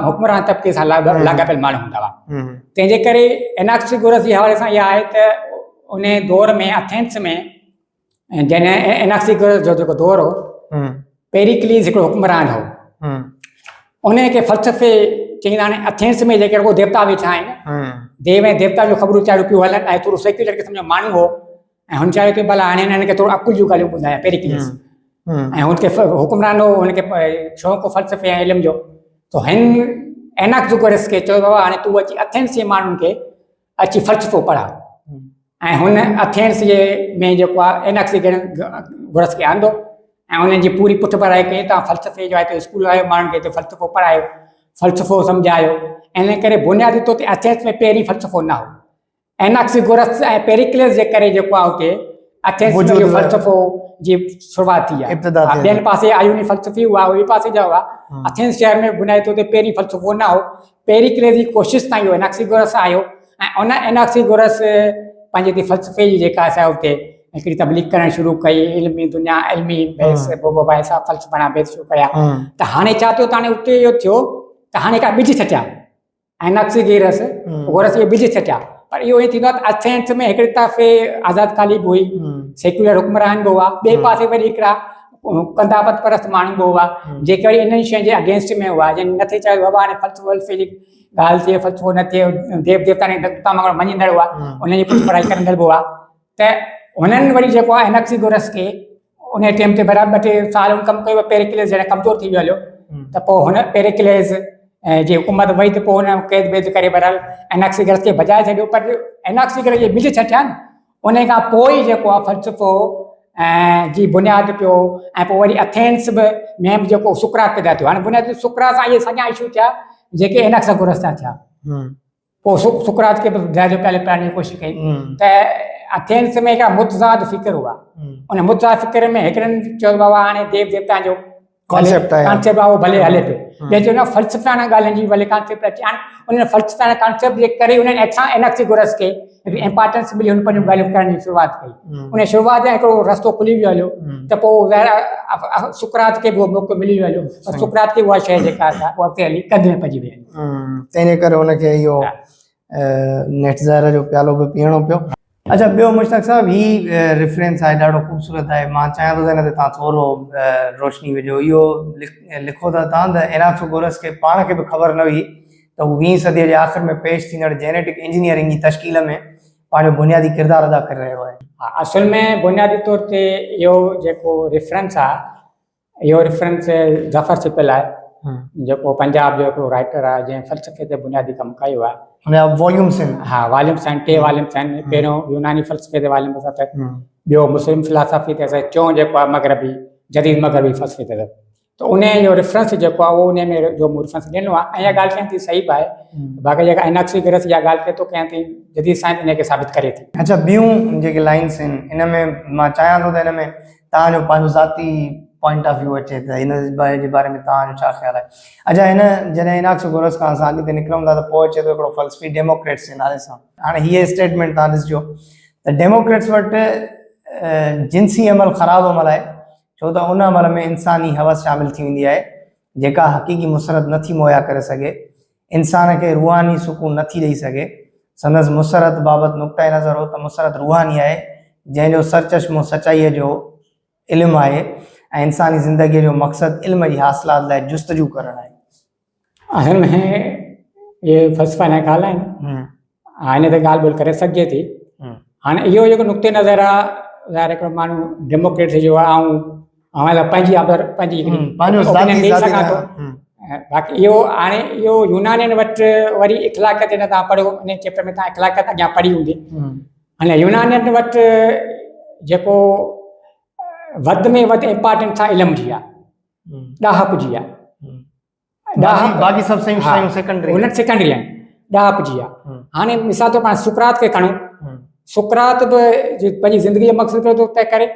हुक्मरान तबिके सां लाॻापियल माण्हू हूंदा हुआ। तंहिंजे करे एनाक्सिगोरस जे हवाले सां इहा आहे त उन दौर में एथेंस में जॾहिं एनाक्सिगोरस जो जेको दौर हो, पेरिक्लीस हिकिड़ो हुक्मरान हो, उनखे फ़लसफ़े चईंदा हाणे एथेंस में जेके रुगो देवता वेठा आहिनि, देव ऐं देवता जो ख़बरूं चालू पियूं हलनि, ऐं थोरो सेक्युलर क़िस्म जो माण्हू हो, ऐं हुन चाहियो की भला हाणे हिननि खे थोरो अकुल जूं ॻाल्हियूं ॿुधायां पेरिक्लीस, ऐं हुनखे हुक्मरान हो, हुनखे शौक़ु फ़लसफ़े ऐं इल्म जो, त हिन एनाक्सिगोरस खे चयो बाबा हाणे तूं अची एथेंस जे माण्हुनि खे अची फ़लसफ़ो पढ़ा, ऐं हुन एथेंस जे में जेको आहे एनाक्सिगोरस खे आंदो ऐं उन्हनि जी पूरी पुठ भराई कई, तव्हां फ़लसफ़े जो आहे त स्कूल आयो, माण्हुनि खे हिते फ़लसफ़ो पढ़ायो, फ़लसफ़ो सम्झायो। इन करे बुनियादी तौर ते एथेंस में पहिरीं फ़लसफ़ो न हो, एनाक्सिगोरस ऐं पेरिक्लीस जे करे जेको आहे उते एथेंस में जो फ़लसफ़ो जी शुरूआत थी आहे। ॿियनि पासे आयूनी फ़लसफ़ी हुआ, ॿिए पासे जा हुआ, एथेंस शहर में बुनियादी तौर ते पहिरीं फ़लसफ़ो न हो, पेरिक्लीस जी कोशिशि तां इहो एनाक्सिगोरस आयो, ऐं उन एनाक्सिगोरस पंहिंजे हिते फ़लसफ़े जी जेका असां उते हिकिड़ी तबलीग करणु शुरू कई, इल्मी दुनिया इल्मी बेस फ़लसफ़ा बेस शुरू कया, त हाणे छा थियो त हाणे उते इहो थियो त हाणे का ॿिज छटिया एनाक्सिगोरस इहे ॿिज छटिया, पर इहो ईअं थींदो आहे त एथेंस में हिकिड़ी तरफ़े आज़ादु ख़्याली बि हुई, सेक्युलर हुक्मरान बि हुआ, ॿिए पासे वरी हिकिड़ा कंदावत परस्त माण्हू बि हुआ जेके वरी इन्हनि शयुनि जे अगेंस्ट में हुआ, जिन नथे चयो बाबा हाणे फ़लसफ़े जी ॻाल्हि थिए, फ़लसफ़ो न थिए, देव देवता ने मञींदड़ हुआ, उन्हनि जी कुझु पढ़ाई कंदड़ बि हुआ, त हुननि वरी जेको आहे एनाक्सिगोरस खे उन टाइम ते बराबरि 2-3 साल कमु कयो, पेरिकलिस जॾहिं कमज़ोर थी वियो हलियो त पोइ हुन पेरिकलिस जी हुकूमत वई त पोइ हुन क़ैद वैद करे बहरहाल एनाक्सीगरस खे भॼाए छॾियो। पर एनाक्सीगरस जे ॿिज छठिया न, उन खां पोइ जेको आहे फ़लसफ़ो जी बुनियादु पियो। ऐं पोइ वरी एथेंस बि में जेको सुकरात पैदा थियो। हाणे बुनियादी सुकरात सां इहे सॼा इशू थिया जेके एनाक्सागोरस सां थिया। पोइ सुकरात खे बि जहाज़ पहले पाइण जी कोशिशि कई त एथेंस में हिकिड़ा मुतज़ाद फ़िक्र हुआ। उन मुतज़ाद फ़िक्र में हिकिड़नि चयो बाबा हाणे देव देवताउनि जो कॉन्सेप्ट आहे, कॉन्सेप्ट आहे, उहो भले हले पियो। ॿिए चयो न फ़लसफ़ाना ॻाल्हियुनि जी भले कॉन्सेप्ट अचे। हाणे उन फ़लसफ़ाना कॉन्सेप्ट जे करे उन्हनि एनाक्सीगोरस खे इंपॉर्टेंस मिली, हुन पंहिंजूं ॻाल्हियूं करण जी शुरूआत कई। उन शुरूआत में हिकिड़ो रस्तो खुली वियो हलियो त पोइ सुकरात खे बि उहो मौक़ो मिली वियो हलियो। पर सुकरात खे उहा शइ जेका आहे उहा अॻिते हली कद में पइजी वई। तंहिंजे करे हुनखे इहो नेटज़ार जो प्यालो बि पीअणो पियो। अच्छा, ॿियो मुश्ताक साहब, ही रेफरेंस आहे, ॾाढो ख़ूबसूरत आहे। मां चाहियां थो त हिन ते तव्हां थोरो रोशनी विझो। इहो लिखो था तव्हां त एनाक्सीगोरस खे पाण खे बि ख़बर न हुई त हू 20वीं सदीअ जे आख़िर में पेश थींदड़ जेनेटिक इंजीनियरिंग जी तश्कील में पंहिंजो बुनियादी किरदारु अदा करे रहियो आहे। असल में बुनियादी तौर ते इहो जेको रेफरेंस आहे, इहो रेफरेंस ज़फ़र सिपल आहे, जेको पंजाब जो हिकिड़ो राइटर आहे जंहिं फ़लसफ़े ते बुनियादी कमु कयो आहे। वॉल्यूम्स आहिनि? हा, वॉल्यूम्स आहिनि, 3 वॉल्यूम्स आहिनि। पहिरियों यूनानी फ़लसफ़े ते वॉल्यूम्स अथसि, ॿियो मुस्लिम फ़िलासफ़ी ते अथसि, टियों जेको आहे मग़रबी जदीद मग़रबी फ़लसफ़े ते अथसि। त उन जो रेफरेंस जेको आहे उहो उन में जो रेफरेंस ॾिनो आहे। ऐं इहा ॻाल्हि कयां थी सही बि आहे। बाक़ी जेका एनाक्सीगोरस इहा ॻाल्हि खे थो कयां थी, जदीद साइंस इन खे साबित करे थी। अच्छा, ॿियूं जेके लाइन्स आहिनि इन में मां चाहियां थो त इन में तव्हांजो पंहिंजो ज़ाती पॉइंट ऑफ व्यू अचे त इन जे बारे में तव्हांजो छा ख़्यालु आहे? अच्छा, हिन जॾहिं एनाक्सीगोरस खां असां अॻिते निकिरूं था त पोइ अचे थो हिकिड़ो फ़लसफ़ी डेमोक्रेट्स जे नाले सां। हाणे हीअ स्टेटमेंट तव्हां ॾिसिजो त डेमोक्रेट्स वटि जिन्सी अमल ख़राबु अमल आहे, छो त उन अमल में इंसानी हवस शामिल थी वेंदी आहे जेका हक़ीक़ी मुसरत नथी मुहैया करे सघे, इंसान खे रूहानी सुकून नथी ॾेई सघे। संदसि मुसरत बाबति नुक़्ता नज़र हो त मुसरत रूहानी आहे जंहिंजो सरचश्मो सचाईअ जो इल्मु आहे ऐं इंसानी ज़िंदगीअ जो मक़सदु इल्म जी हासिलात लाइ जुस्तजू करणु आहे। असल में इहे फ़लसफ़ा न ॻाल्हि आहिनि। हिन ते ॻाल्हि ॿोल्हि करे सघिजे थी। हाणे इहो जेको नुक़्ते नज़र आहे, ज़ाहिर हिकिड़ो माण्हू डेमोक्रेट जो आहे ऐं पंहिंजी ओपिनियन ॾेई सघां थो। बाक़ी इहो हाणे इहो यूनानियुनि वटि वरी इख़्लाक़ियत हिन तव्हां पढ़ियो, इन चैप्टर में तव्हां इख़्लाक़ियत अॻियां पढ़ी हूंदी। हाणे यूनानियुनि वटि जेको वधि में वधि इम्पॉर्टेंस आहे इल्म जी आहे, ॾाहप जी आहे। बाक़ी सभु शयूं सेकेंडरी आहिनि, ॾाहप जी आहे। हाणे मिसाल तौर पाण सुकरात खे खणूं, सुकरात बि पंहिंजी ज़िंदगी जो मक़सदु पियो थो तय करे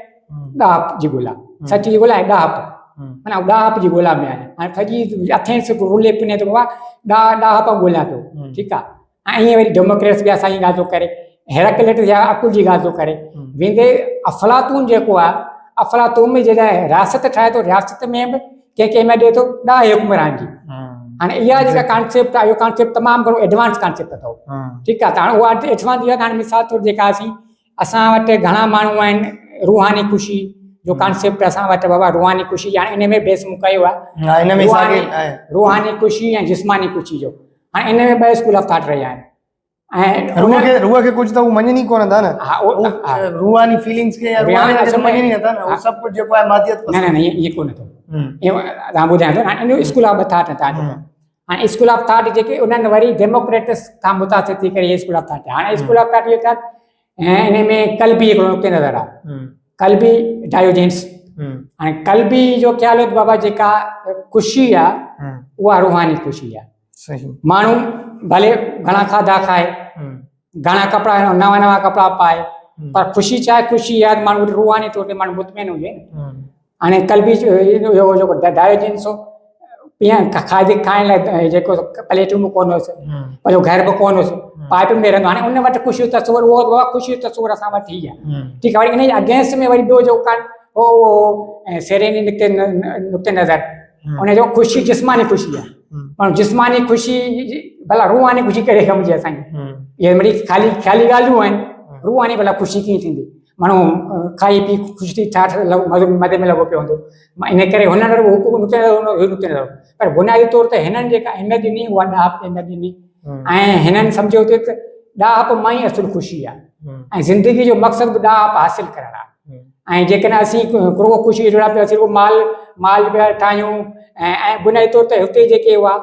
ॾाहप जी ॻोल्हा, सच जी ॻोल्हा ऐं ॾाहप, माना ॾाहप जी ॻोल्हा में आहे। हाणे सॼी एथेंस रुले पिने थो ॾाहप ॻोल्हा पियो, ठीकु आहे। ऐं ईअं वरी डेमोक्रेट्स बि असांजी ॻाल्हि थो करे, हेराक्लिटस या अकुल जी ॻाल्हि थो करे। वेंदे अफ़लातून जेको आहे, अफ़लातून में जॾहिं रियासत ठाहे थो, रियासत में बि कंहिं में ॾिए थो ॾाहे हुक्मरान जी। हाणे इहा जेका कॉन्सेप्ट आहे, इहो कॉन्सेप्ट तमामु घणो एडवांस कॉन्सेप्ट अथव, ठीकु आहे। त हाणे उहा एडवांस इहा हाणे मिसाल तौरु जेका असां वटि घणा माण्हू आहिनि रूहानी ख़ुशी जो कॉन्सेप्ट असां वटि बाबा रूहानी ख़ुशी, हाणे इन में बेस मूं कयो आहे रूहानी ख़ुशी ऐं जिस्मानी ख़ुशी जो। हाणे इन में 2 स्कूल ऑफ थॉट रहिया आहिनि। ऐं रूह खे कुझु त हू मञनि ई कोन था न, रूहानी फीलिंग्स खे मञनि नथा न, उहो सभु कुझु जेको आहे मादियत न ईअं कोन थो। तव्हां ॿुधायां थो हाणे इन स्कूल ऑफ थॉट तव्हां। हाणे स्कूल ऑफ थॉट जेके उन्हनि वरी डेमोक्रेट्स खां मुतासिर थी करे इहे स्कूल ऑफ थॉट। हाणे स्कूल ऑफ थॉट इहो था, ऐं इन में कल्बी हिकिड़ो नुक़्ते नज़र आहे, कल्बी डायोजेंस। हाणे कल्बी जो ख़्यालु हो बाबा जेका ख़ुशी आहे उहा रूहानी ख़ुशी आहे। सही, माण्हू भले घणा खाधा खाए, घणा कपिड़ा नवां नवां कपिड़ा पाए, पर ख़ुशी छा आहे? ख़ुशी आहे माण्हू रूहानी तौर ते माण्हू मुतमइन हुजे। हाणे कल्बी जो जेको डायोजेंस हो, पीअण खाइण लाइ जेको प्लेटूं बि कोन हुयसि, पंहिंजो घर बि कोन हुयसि, पाइप में रहंदो। हाणे उन वटि ख़ुशी जो तस्वुर, उहो ख़ुशी जो तस्वुर असां वटि ई आहे, ठीकु आहे। वरी इन जे अगेंस्ट में वरी ॿियो जेको उहो सेरेनी नुक़्ते नज़र, उनजो ख़ुशी जिस्मानी ख़ुशी आहे। माण्हू जिस्मानी ख़ुशी भला रूहानी ख़ुशी कहिड़े कम जी असांजी, इहे वरी ख़ाली ॻाल्हियूं आहिनि। रूहानी भला ख़ुशी कीअं थींदी? माण्हू खाई पी ख़ुशी ठाठ मज़े में लॻो पियो हूंदो। इन करे हुन नुक़्ते नज़र, पर बुनियादी तौर ते हिननि जेका हिन ॾिनी उहा ॾाहप हिन ॾिनी, ऐं हिननि सम्झो त ॾाहप मां ई असुलु ख़ुशी आहे, ऐं ज़िंदगी जो मक़सदु बि ॾाहप हासिलु करणु आहे। ऐं जेकॾहिं असीं को ख़ुशी जुड़ा पिया असीं माल पिया ठाहियूं ऐं बुनियादी तौर ते हुते जेके हुआ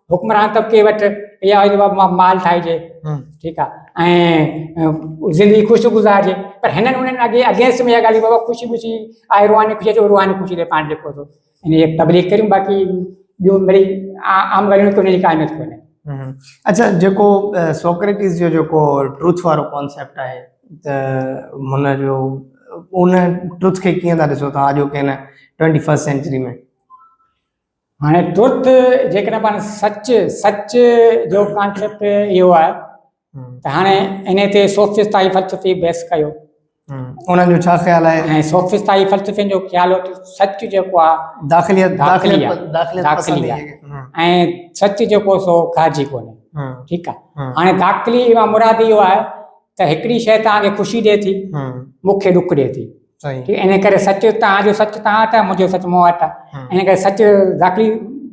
हुक्मरान तबिके वटि इहा माल ठाहिजे, ठीकु आहे, ऐं ज़िंदगी ख़ुशि गुज़ारिजे। पर हिननि उन्हनि अगेंस्ट में इहा ॻाल्हि बाबा ख़ुशी ख़ुशी आहे, रूहानी ख़ुशी अचो, रूहानी ख़ुशी ते पाण जेको थो इन जी तबलीग करियूं, बाक़ी ॿियूं वरी आम ॻाल्हियूं हुनजी का अहमियत कोन्हे। अच्छा, जेको सोक्रेटिस जो जेको ट्रुथ वारो कॉन्सेप्ट आहे त हुनजो उन ट्रुथ खे कीअं था ॾिसो तव्हां अॼोके हिन 21st सेंचुरी में? हाणे ट्रुथ जेकॾहिं पाण सच जो कॉन्सेप्ट इहो आहे त हाणे इन ते सोफ़िस्ताई फ़लसफ़ी बहस कयो, उन्हनि जो छा ख़्यालु आहे? ऐं सोफ़िस्ताई फ़लसफ़े जो ख़्यालु हो त सच जेको आहे दाख़िली आहे ऐं सच जेको सो ख़ारिजी कोन्हे, ठीकु आहे। हाणे दाख़िली मुराद इहो आहे त हिकिड़ी शइ तव्हांखे ख़ुशी ॾिए थी, मूंखे ॾुख ॾिए थी, इन करे सच तव्हांजो सच तव्हां वटि आहे, मुंहिंजो सच मूं वटि आहे, इन करे सच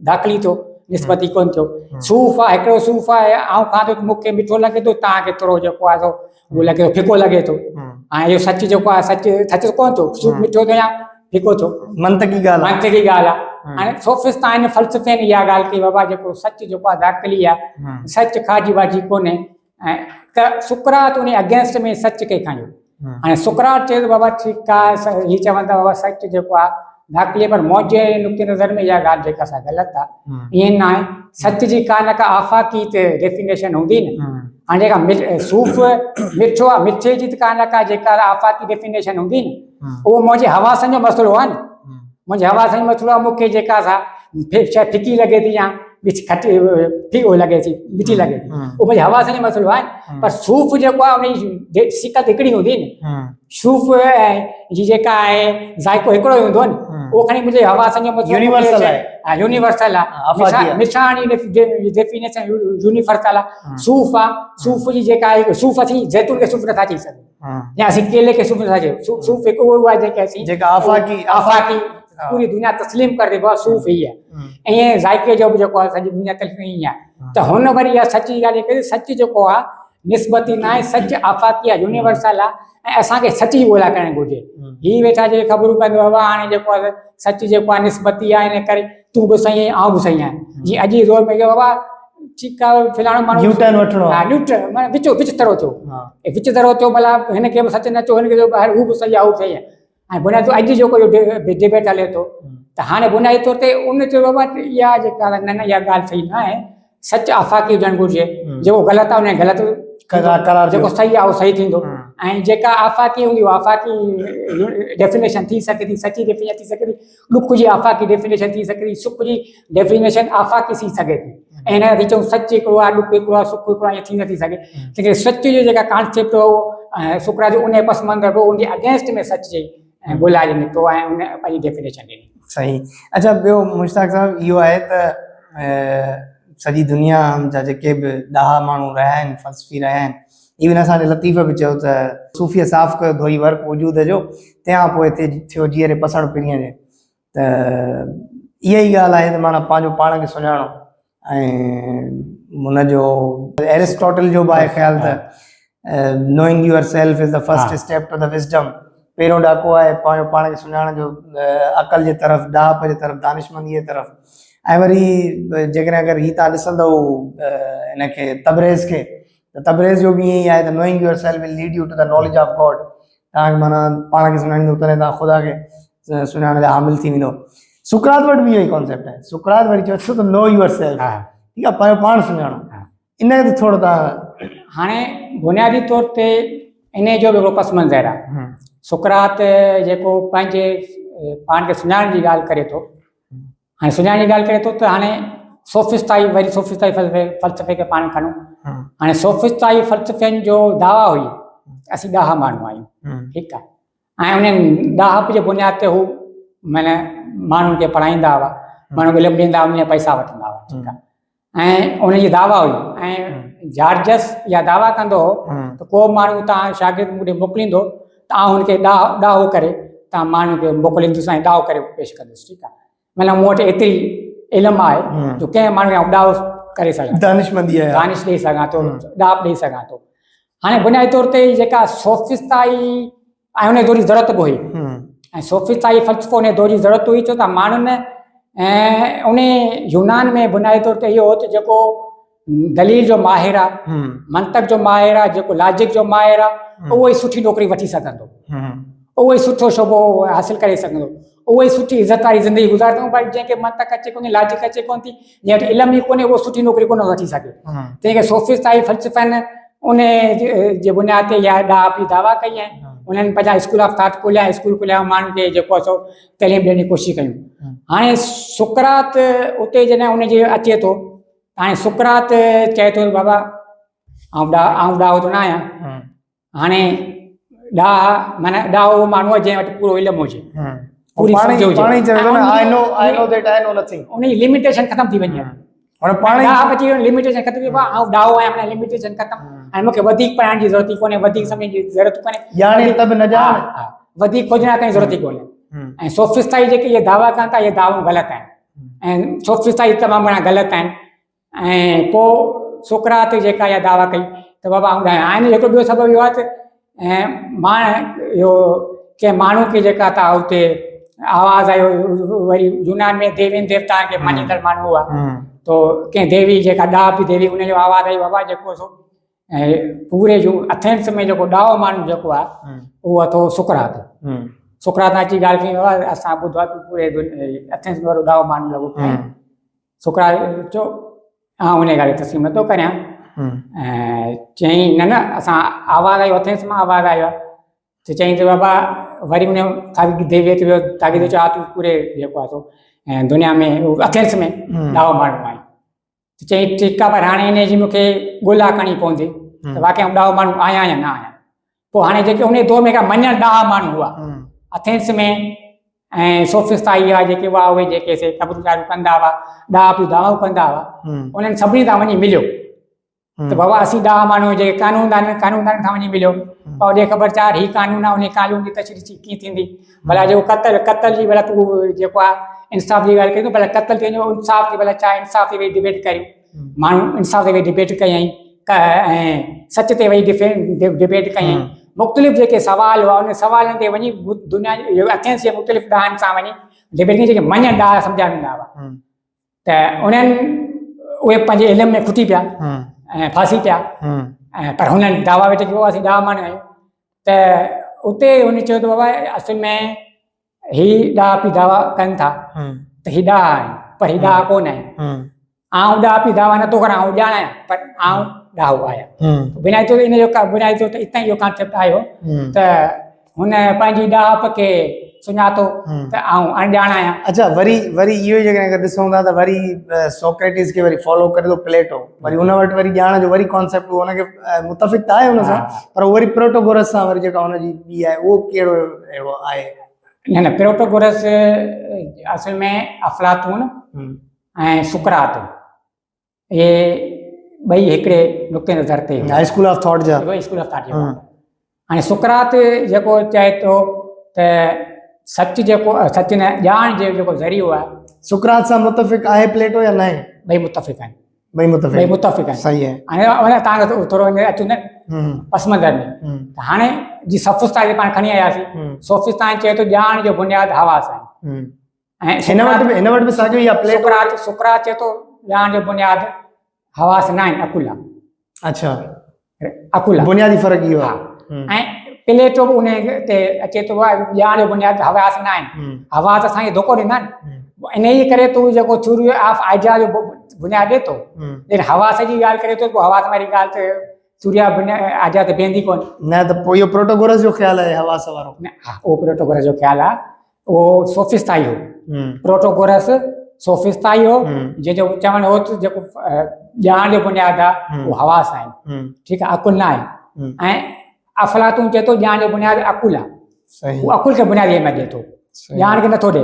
दाख़िली थियो, निस्बती कोन थियो। सूफ़ आहे, हिकिड़ो सूफ़ आहे, आउं खाधो मूंखे मिठो लॻे थो, तव्हांखे थोरो जेको आहे सो उहो लॻे थो फिको लॻे थो, ऐं इहो सच जेको आहे सच कोन थियो, सूफ़ मिठो थियो या फिको थियो, मंतकी ॻाल्हि आहे। हाणे सोफ़िस्ट आहिनि, फ़लसफ़े ने इहा ॻाल्हि कई बाबा जेको सच जेको आहे दाख़िली आहे, सच खाजी वाजी कोन्हे, ऐं त सुकरात उन अगेंस्ट में सच खे खयो। हाणे सुकरात चए थो बाबा ठीकु आहे, हीअ चवनि था बाबा सच जेको आहे दाख़िली, पर मौजे नुक़्ते नज़र में इहा ॻाल्हि जेका सा ग़लति आहे, ईअं न आहे। सच जी का न का आफ़ाक़ी ते डेफिनेशन हूंदी न, हाणे जेका सूफ़ मिठो आहे, मिठे जी त का न का जेका आफ़ाक़ी डेफिनेशन हूंदी न, उहो मुंहिंजे हवासनि जो मसइलो आहे न, मुंहिंजे हवासनि जो मसइलो आहे, मूंखे जेका सा शइ फिकी लॻे थी या खटी फिको लॻे थी, मिठी लॻे थी, उहो मुंहिंजे हवासनि जो मसइलो आहे। पर सूफ़ जेको आहे उनजी सिकत हिकिड़ी हूंदी न, सूफ़ जी जेका आहे ज़ाइक़ो हिकिड़ो ई हूंदो न, उहो खणी मुंहिंजे हवासनि जो मसइलो यूनिवर्सल आहे, मिठाण जी डेफिनेशन यूनिवर्सल आहे। सूफ़ आहे, सूफ़ जी जेका आहे, सूफ़ असीं जैतून खे सूफ़ नथा चई सघूं, या असीं केले खे सूफ़ नथा चयूं, सूफ़ हिकु उहो आहे जेके असीं आफ़ाक़ी पूरी दुनिया तस्लीम करे बाबा सूफ़ ही आहे, ईअं ज़ाइक़े जो बि जेको आहे सॼी दुनिया तस्लीम ई आहे। त हुन वरी इहा सच जी ॻाल्हि कई, सच जेको आहे निस्बती न आहे, सच आफ़ाक़ी आहे, यूनिवर्सल आहे, ऐं असांखे सच जी ॻोल्हा करणु घुरिजे। हीअ वेठा जे ख़बरूं कंदो बाबा हाणे जेको आहे सच जेको आहे निस्बती आहे, इन करे तूं बि सही आउं बि सही आहियां, जीअं अॼु दौर में बाबा ठीकु आहे फिलाणो माण्हू विच तरो थियो, भला हिनखे बि सच न चयो, हिनखे हू बि सही आहे, हू सही आहे। ऐं बुनियादी अॼु जेको डिबेट हले थो, त हाणे बुनियादी तौर ते उन चयो बाबा इहा जेका न इहा ॻाल्हि सही न आहे, सच आफ़ाक़ी हुजणु घुरिजे, जेको ग़लति आहे उन ग़लति, जेको सही आहे उहो सही थींदो, ऐं जेका आफ़ाक़ी हूंदी उहा आफ़ाक़ी डेफिनेशन थी सघे थी, सची डेफिनेशन थी सघे थी, ॾुख जी आफ़ाक़ी डेफिनेशन थी सघे थी, सुख जी डेफिनेशन आफ़ाक़ी थी सघे थी, ऐं हिन करे चऊं सच हिकिड़ो आहे, ॾुख हिकिड़ो आहे, सुख हिकिड़ो आहे, ईअं थी नथी सघे। लेकिन सच जो जेका कॉन्सेप्ट हो सुकरात जो उन पसमंद हो, उनजे अगेंस्ट में सच जी ॻोल्हाए निकितो ऐं उन पंहिंजी डेफिनेशन ॾिनी। सही। अच्छा, ॿियो मुश्ताक साहब इहो आहे त सॼी दुनिया जा जेके बि ॾाहा माण्हू रहिया आहिनि, फ़लसफ़ी रहिया आहिनि, इवन असांजे लतीफ़ बि चयो त सूफ़ीअ साफ़ कयो धोई वर्क वजूद जो, तंहिंखां पोइ हिते थियो जीअरे पसण पिणीअ जे, त इहा ई ॻाल्हि आहे त माना पंहिंजो पाण खे सुञाणो, ऐं हुनजो एरिस्टोटल जो बि आहे ख़्यालु त knowing yourself is the first step to the wisdom, पहिरियों ॾाको आहे पंहिंजो पाण खे सुञाणण जो, अक़ल जे तरफ़, ॾाहप जे तरफ़, दानिशमंदीअ जे तरफ़। ऐं वरी जेकॾहिं अगरि हीअ तव्हां ॾिसंदव हिनखे तबरेज़ खे, त तबरेज़ जो बि ईअं ई आहे त knowing yourself will lead you to the knowledge of God, तव्हांखे माना पाण खे सुञाणींदो तॾहिं तव्हां ख़ुदा खे सुञाणण जा हामिल थी वेंदो। सुकरात वटि बि इहो ई कॉन्सेप्ट आहे, सुकरात वरी चयो छो त नो यूअर सेल्फ, ठीकु आहे, पंहिंजो पाण सुञाणो, इन खे त थोरो तव्हां हाणे बुनियादी तौर ते इन जो बि हिकिड़ो पस मंज़र आहे। सुकरात जेको पंहिंजे पाण खे सुञाणण जी ॻाल्हि करे थो, हाणे सुञाणण जी ॻाल्हि करे थो त हाणे सोफ़िस्ताई फ़लसफ़े खे पाण खणूं। हाणे सोफ़िस्ताई फ़लसफ़नि जो दावा हुई असीं ॾाहा माण्हू आहियूं, ठीकु आहे, ऐं उन्हनि ॾाहप जे बुनियाद ते हू माना माण्हुनि खे पढ़ाईंदा हुआ, माण्हू इल्मु ॾींदा हुआ, उन पैसा वठंदा हुआ, ठीकु आहे, ऐं उनजी दावा हुई। ऐं जॉर्जस इहा दावा कंदो हो त को माण्हू तव्हां शागिर्द मूंखे मोकिलींदो त आउं हुनखे ॾाहो करे तव्हां माण्हू खे मोकिलींदुसि ऐं ॾाहो करे पेश कंदुसि, ठीकु आहे, माना मूं वटि एतिरी इल्मु आहे जो कंहिं माण्हू खे ॾाहो करे सघां, दानिश ॾेई सघां थो, ॾाप ॾेई सघां थो। हाणे बुनियादी तौर ते जेका सोफ़िस्ताई ऐं उन थोरी ज़रूरत बि हुई, ऐं सोफिस्टाई फ़लसफ़ो ने दौर जी ज़रूरत हुई, छो त माण्हुनि उन यूनान में बुनियादी तौर ते इहो हो त जेको दलील जो माहिर आहे, मंतक जो माहिर आहे, जेको लॉजिक जो माहिर आहे, उहो ई सुठी नौकिरी वठी सघंदो, उहो ई सुठो शोभो हासिल करे सघंदो, उहो ई सुठी इज़त वारी ज़िंदगी गुज़ारंदो। पर जंहिंखे मंतक अचे कोन्हे, लॉजिक अचे कोन थी, जंहिं वटि इल्मु ई कोन्हे, उहो सुठी नौकिरी कोन वठी सघे। तंहिंखे सोफिस्टाई फ़लसफ़नि उन जे बुनियाद ते इहा ॾाह दावा कई आहिनि। उन्हनि पंहिंजा स्कूल ऑफ थाट खोलिया, स्कूल खोलिया, माण्हुनि खे जेको आहे सो तइलीम ॾियण जी कोशिशि कयूं। हाणे सुकरात उते जॾहिं उनजे अचे थो, हाणे सुकरात चए थो बाबा आउं ॾाहो थो न आहियां। हाणे ॾाह माना ॾाहो उहो माण्हू आहे जंहिं वटि पूरो इल्मु हुजे, पूरी सम्झ हुजे, उनजी लिमिटेशन ख़तम थी वञे। लिमिटेशन ख़तम थी, आउं ॾाहो आहियां, माना लिमिटेशन ख़तम। ऐं मूंखे वधीक पढ़ाइण जी ज़रूरत ई कोन्हे, वधीक सम्झण जी ज़रूरत कोन्हे, वधीक खोजण जी ज़रूरत ई कोन्हे। ऐं सोफिस्टाई जेके इहे दावा कनि था, इहे दावूं ग़लति आहिनि, ऐं सोफिस्टाई तमामु घणा ग़लति आहिनि। ऐं पोइ सुकरात जेका इहा दावा कई त बाबा आउं ॾाहियां। हाणे हिकिड़ो ॿियो सबबु इहो आहे त मां इहो कंहिं माण्हू खे जेका था उते आवाज़ आयो, वरी यूनान में देवीनि देवता खे मञींदड़ माण्हू हुआ, तो कंहिं देवी जेका ॾाह पई देवी, उनजो आवाज़ आई बाबा जेको सो पूरे एथेंस में जेको ॾाहो माण्हू जेको आहे उहो अथो सुकरात। सुकरात अची ॻाल्हि कई, बाबा असां ॿुधो आहे पूरे एथेंस में वॾो ॾाहो माण्हू लॻो पियो। सुकरात चयो उन ॻाल्हि तस्लीम नथो करियां। ऐं चयईं न असां आवाज़ आयो, एथेंस मां आवाज़ आयो आहे। त चयईं त बाबा वरी उन देवीअ ते वियो, ताक़ी त चयो तूं पूरे जेको आहे सो दुनिया में एथेंस में ॾाहो माण्हू आई। त चयईं ठीकु आहे, पर हाणे इन जी मूंखे ॻोल्हा करणी पवंदी त वाक़ई ॾाहो माण्हू आहियां या न आहियां। पोइ हाणे जेके उन दौर में मञण ॾाह माण्हू हुआ एथेंस में, ऐं सोफिस्टाई आहे जेके हुआ, उहे जेके से क़ब्रचारूं कंदा हुआ, ॾाह पियूं दावाऊं कंदा हुआ, उन्हनि सभिनी सां वञी मिलियो त बाबा असीं ॾाह माण्हू जेके कानूनदान खां वञी मिलियो। पर होॾे ख़बरचार ही कानून आहे, उन कानून जी तशरीह कीअं थींदी, भला जेको क़तल जी भला तूं जेको आहे इंसाफ़ जी ॻाल्हि कई तूं, भला क़तल थी वञो, इंसाफ़ थी, भला छा इंसाफ़ ते वेही डिबेट करियूं, माण्हू इंसाफ़ ते वेही डिबेट कयईं, ऐं सच ते वेही डिबेट कयईं। मुख़्तलिफ़ जेके सुवाल हुआ, उन सुवालनि ते वञी दुनिया एथेंस जे मुख़्तलिफ़ ॾाहनि सां वञी डिबेट कई, जेके मञण ॾाह सम्झा वेंदा हुआ। त उन्हनि उहे पंहिंजे इल्म में खुटी पिया ऐं फासी पिया। पर हुननि दावा वेठे कयो असीं ॾाह माण्हू आहियूं। त उते हुन चयो त बाबा असुल में ही ॾाह पई दावा कनि था त ही ॾाह आहिनि, पर ही ॾाह कोन आहिनि। आउं ॾाह पई दावा नथो करां, आउं ॼाणायां, पर आउं ॾाहो आहियां। बुनियादी तौर ते इन जो बुनियादी तौर ते इतां इहो कॉन्सेप्ट आयो त हुन पंहिंजी ॾाह खे सुञातो त आउं अणॼाण आहियां। अच्छा, वरी इहो जेकॾहिं ॾिसूं था त वरी सोक्रेटिस खे वरी फॉलो करे थो प्लेटो, वरी उन वटि वरी ॼाण जो वरी कॉन्सेप्ट हुनखे मुतफ़िक़ त आहे हुन सां, पर वरी प्रोटोगोरस सां वरी जेका हुनजी ॿी आहे उहो कहिड़ो अहिड़ो आहे? न प्रोटोगोरस असल में अफलातून ऐं सुकरात, इहे ॿई हिकिड़े नुक़्ते नज़र ते स्कूल ऑफ थॉट जा, स्कूल ऑफ थॉट। हाणे सुकरात जेको चए थो त सच जेको सच न ॼाण जो जेको ज़रियो आहे, सुकरात सां मुतफ़िक़ आहे प्लेटो या न आहे? ॿई मुतफ़िक़ आहिनि, ॿई मुतफ़िक़ आहिनि। सही आहे। हाणे तव्हां थोरो अचूं न पस मंज़र में, त हाणे जी सोफिस्टाई पाण खणी आयासीं। सोफिस्टाई चए थो ॼाण जो बुनियादु हवास आहे, ऐं हिन वटि बि साॻियो ई आहे प्लेटो। सुकरात चए थो ॼाण जो बुनियादु हवास न आहिनि, अकुल आहे। अच्छा, अकुल बुनियादी फ़र्क़ु इहो आहे। ऐं प्लेटो बि उन ते अचे थो ॼाण जो बुनियादु हवास न आहिनि, हवास असांखे धोखो ॾींदा आहिनि। इन ई करे तूं जेको थ्योरी ऑफ आइडिया जो बुनियादु ॾे थो, लेकिन हवास जी ॻाल्हि करे थो, पोइ हवास वारी ॻाल्हि त सूर्या आइडिया ते वेंदी कोन। न त पोइ इहो प्रोटोगोरस जो ख़्यालु आहे हवास वारो? हा, उहो प्रोटोगोरस जो ख़्यालु आहे, उहो सोफिस्टाई हो। प्रोटोगोरस सोफिस्टाई हो, जंहिंजो चवणु हो त जेको ॼाण जो बुनियादु आहे उहो हवास आहिनि, ठीकु आहे, अकुल न आहे। ऐं अफलातून चए थो ॼाण जो बुनियादु अकुल आहे, उहो अकुल खे बुनियादी में ॾे थो, ॼाण खे नथो ॾे।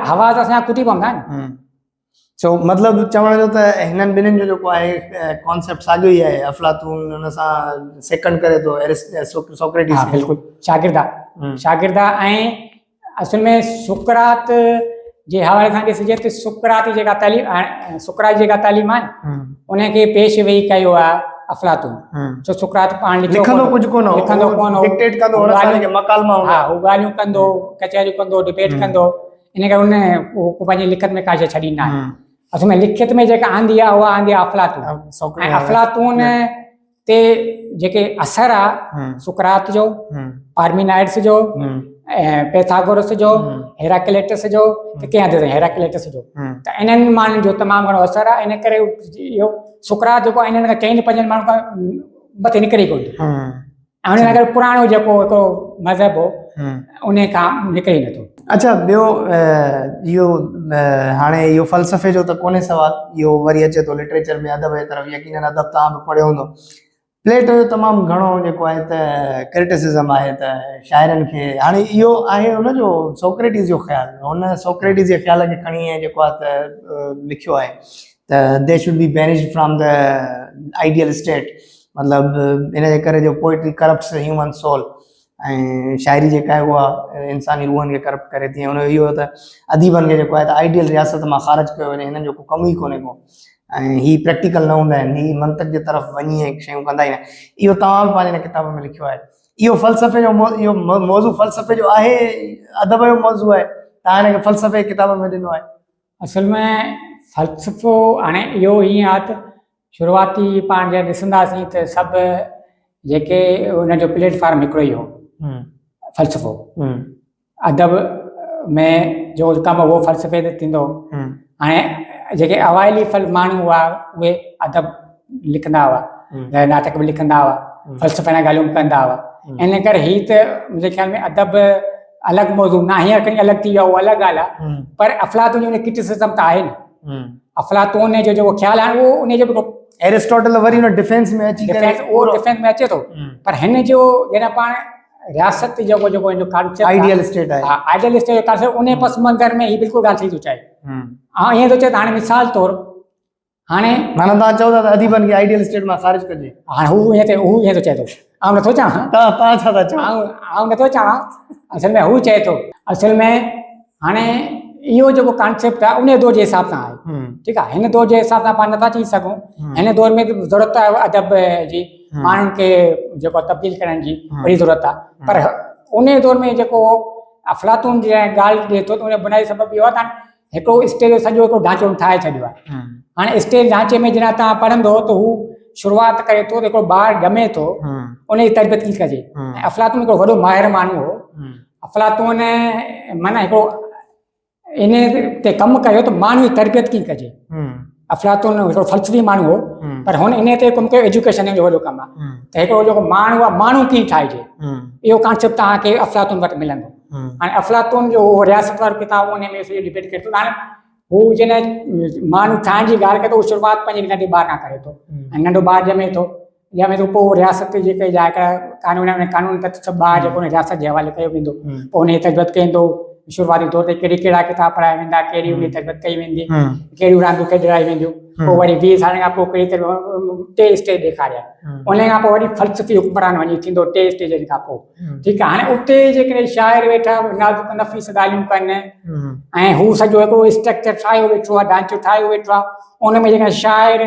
हवास असांजा खुटी पवंदा आहिनि। सो मतिलबु चवण जो त हिननि ॿिन्हिनि जो जेको आहे कॉन्सेप्ट साॻियो ई आहे। अफलातून हुन सां सेकंड करे थो सोक्रेटिस, बिल्कुलु शागिर्द। ऐं असल में सुकरात जे हवाले सां ॾिसिजे त सुकरात जी जेका तालीम आहे, सुकरात जी जेका तालीम आहे उनखे पेश वेही कयो आहे अफलातून जो सुकरात पाण लिखंदो कुझु कोन हो, लिखंदो कोन हो, डिक्टेट कंदो हुन साल खे मकालमा हूंदा। हा हू ॻाल्हियूं कंदो, कचहरियूं कंदो, डिबेट कंदो, इन करे उन पंहिंजी लिखत में का शइ छॾी न आहे। असल में लिखत में जेका आंदी आहे उहा आंदी आहे अफलातून। ऐं अफलातून ते जेके असर आहे सुकरात जो, पार्मेनाइड्स जो, पैथागोरस जो, हेराक्लेटस जो, कंहिं हद ताईं हेराक्लेटस जो, त इन्हनि माण्हुनि जो तमामु घणो असरु आहे। इन करे इहो सुकरात जेको आहे इन्हनि खां 4-5 माण्हुनि खां मथे निकिरे कोन थो। ऐं उन करे पुराणो जेको हिकिड़ो मज़हब हो उन खां निकिरे नथो। अच्छा, ॿियो इहो हाणे इहो फ़लसफ़े जो त कोन्हे सवाल, इहो वरी अचे थो लिटरेचर में, अदब जे तरफ़। यकीनन अदब तव्हां बि पढ़ियो हूंदो। प्लेटो जो तमामु घणो जेको आहे त क्रिटिसिज़म आहे त शाइरनि खे, हाणे इहो आहे हुनजो सोक्रेटिस जो ख़्यालु, हुन सोक्रेटिस जे ख़्याल खे खणी ऐं जेको आहे त लिखियो आहे त they should be banished from the ideal state. मतिलबु इन जे करे जो पोइट्री करप्ट्स ह्यूमन सोल, ऐं शाइरी जेका आहे उहा इंसानी रूहनि खे करप्ट करे थी। हुन इहो त अदीबनि खे जेको आहे त आइडियल रियासत मां ख़ारिज कयो वञे, हिननि जो को कमु ई कोन्हे को, ऐं हीअ प्रैक्टिकल न हूंदा आहिनि, हीअ मंतक जे तरफ़ वञी ऐं शयूं कंदा ई न। इहो तव्हां बि पंहिंजे हिन किताब में लिखियो आहे। इहो फ़लसफ़े जो इहो मौज़ू फ़लसफ़े जो आहे, अदब जो मौज़ू आहे, तव्हां हिनखे फ़लसफ़े किताब में ॾिनो आहे? असल में फ़लसफ़ो हाणे इहो ईअं आहे त शुरूआती पाण जे ॾिसंदासीं त सभु जेके हुनजो प्लेटफॉर्म हिकिड़ो ई हो, फ़लसफ़ो। अदब में जो कमु उहो फ़लसफ़े ते थींदो। हाणे जेके अवाइली माण्हू हुआ उहे अदब लिखंदा हुआ, नाटक बि लिखंदा हुआ, फ़लसफ़े जा ॻाल्हियूं बि कंदा हुआ। इन करे हीअ त मुंहिंजे ख़्याल में अदब अलॻि मौज़ू न, हींअर खणी अलॻि थी वियो, उहो अलॻि ॻाल्हि आहे। पर अफलातून जो क्रिटिसिज़म त आहे न। अफलातून जो जेको ख़्यालु आहे उहो उनजो बि एरिस्टोटल वरी हुन डिफेंस में अची करे उहो डिफेंस में अचे थो। पर हिन जो जॾहिं पाण रियासत जेको जेको हिन जो कॉन्सेप्ट आइडियल स्टेट आहे, आइडियल स्टेट जो कॉन्सेप्ट, उन पस मंज़र में हीअ बिल्कुलु ॻाल्हि सही थो चए। ऐं ईअं थो चए त हाणे मिसाल तौरु हाणे माना तव्हां चओ था त अदीबनि खे आइडियल स्टेट मां ख़ारिज कजे। हाणे हू ईअं थो चए थो, आउं नथो चवां, तव्हां छा था चओ? आउं नथो चवां, असल में हू चए थो। असल में हाणे इहो जेको कॉन्सेप्ट आहे उन दौर जे हिसाब सां आहे, ठीकु आहे। हिन दौर जे हिसाब सां पाण नथा चई सघूं। हिन दौर में ज़रूरत आहे अदब जी, माण्हुनि खे जेको तब्दील करण जी वॾी ज़रूरत आहे। पर उन दौर में जेको अफलातून जी ॻाल्हि ॾिए थो त उन बुनियादी सबबु इहो आहे त हिकिड़ो स्टेज जो सॼो हिकिड़ो ढांचो ठाहे छॾियो आहे। हाणे स्टेज ढांचे में जॾहिं तव्हां पढ़ंदो त हू शुरूआति करे थो, हिकिड़ो ॿारु ॼमे थो, उनजी तरबियत कीअं कजे। अफलातून हिकिड़ो वॾो माहिर माण्हू हो। अफलातून माना हिकिड़ो इन ते कमु कयो त माण्हू जी तरबियत कीअं कजे। अफलातून हिकिड़ो फ़लसफ़ी माण्हू हो, पर हुन इन ते कमु कयो, एजुकेशन जो वॾो कमु आहे। त हिकिड़ो जेको माण्हू आहे, माण्हू कीअं ठाहिजे, इहो कॉन्सेप्ट तव्हांखे अफलातून वटि मिलंदो। हाणे अफलातून जो रियासत वारो किताबु उन में सॼो डिबेट करे थो। हाणे हू जॾहिं माण्हू ठाहिण जी ॻाल्हि करे थो, उहो शुरूआति पंहिंजे नंढे ॿार खां करे थो। ऐं नंढो ॿारु ॼमे थो पोइ रियासत जेके कानून तहत सभु ॿार जेको रियासत जे हवाले कयो वेंदो, पोइ उनजी तरबियत कंदो। शुरूआती तौर ते कहिड़ा किताब पढ़ाया वेंदा, कहिड़ी उन तरबियत कई वेंदी, कहिड़ियूं रांदियूं खेॾाई वेंदियूं। पोइ वरी 20 साल खां पोइ टे स्टेज ॾेखारिया। उन खां पोइ वरी फ़लसफ़ी हुक्मरान वञी थींदो 3 स्टेजनि खां पोइ, ठीकु आहे। हाणे उते जेकॾहिं शाइर वेठा नाज़ुक नफ़ीस ॻाल्हियूं कनि, ऐं हू सॼो हिकिड़ो स्ट्रक्चर ठाहियो वेठो आहे, ढांचो ठाहियो वेठो आहे, उन में जेका शाइर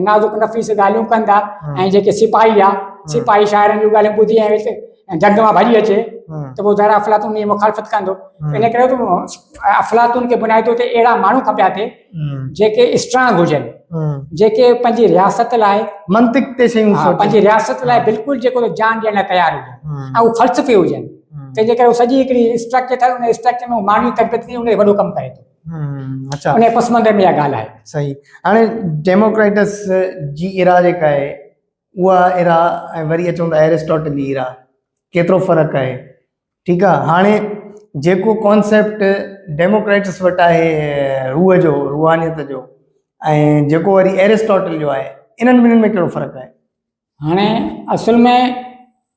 नाज़ुक नफ़ीस ॻाल्हियूं कंदा, ऐं जेके सिपाही आहे, सिपाही शाइरनि जूं ॻाल्हियूं ॿुधी ऐं जंग मां भॼी अचे त पोइ ज़रा अफलातून जी मुखालफ़त कंदो। इन करे अफलातून खे बुनियादी तौर ते अहिड़ा माण्हू खपिया थे जेके स्ट्रांग हुजनि, जेके पंहिंजी रियासत लाइ मंतिक ते शयूं पंहिंजी रियासत लाइ बिल्कुलु जेको जान ॾियण लाइ तयारु हुजनि, ऐं उहे फ़लसफ़ी हुजनि। तंहिंजे करे सॼी हिकिड़ी स्ट्रक्चर ठाहे, उन स्ट्रक्चर में माण्हू जी तरबियत उन वॾो कमु करे थो। अच्छा, उन पस मंज़र में इहा ॻाल्हि आहे। सही। हाणे डेमोक्रेटस जी इरा जेका आहे उहा इरा, ऐं वरी अचूं था एरिस्टोटल जी इरा, केतिरो फ़र्क़ु आहे? ठीकु आहे। हाणे जेको कॉन्सेप्ट डेमोक्रेट्स वटि आहे रूह जो, रूहानियत जो, ऐं जेको वरी एरिस्टोटल जो आहे, इन्हनि ॿिन्हिनि में कहिड़ो फ़र्क़ु आहे? हाणे असल में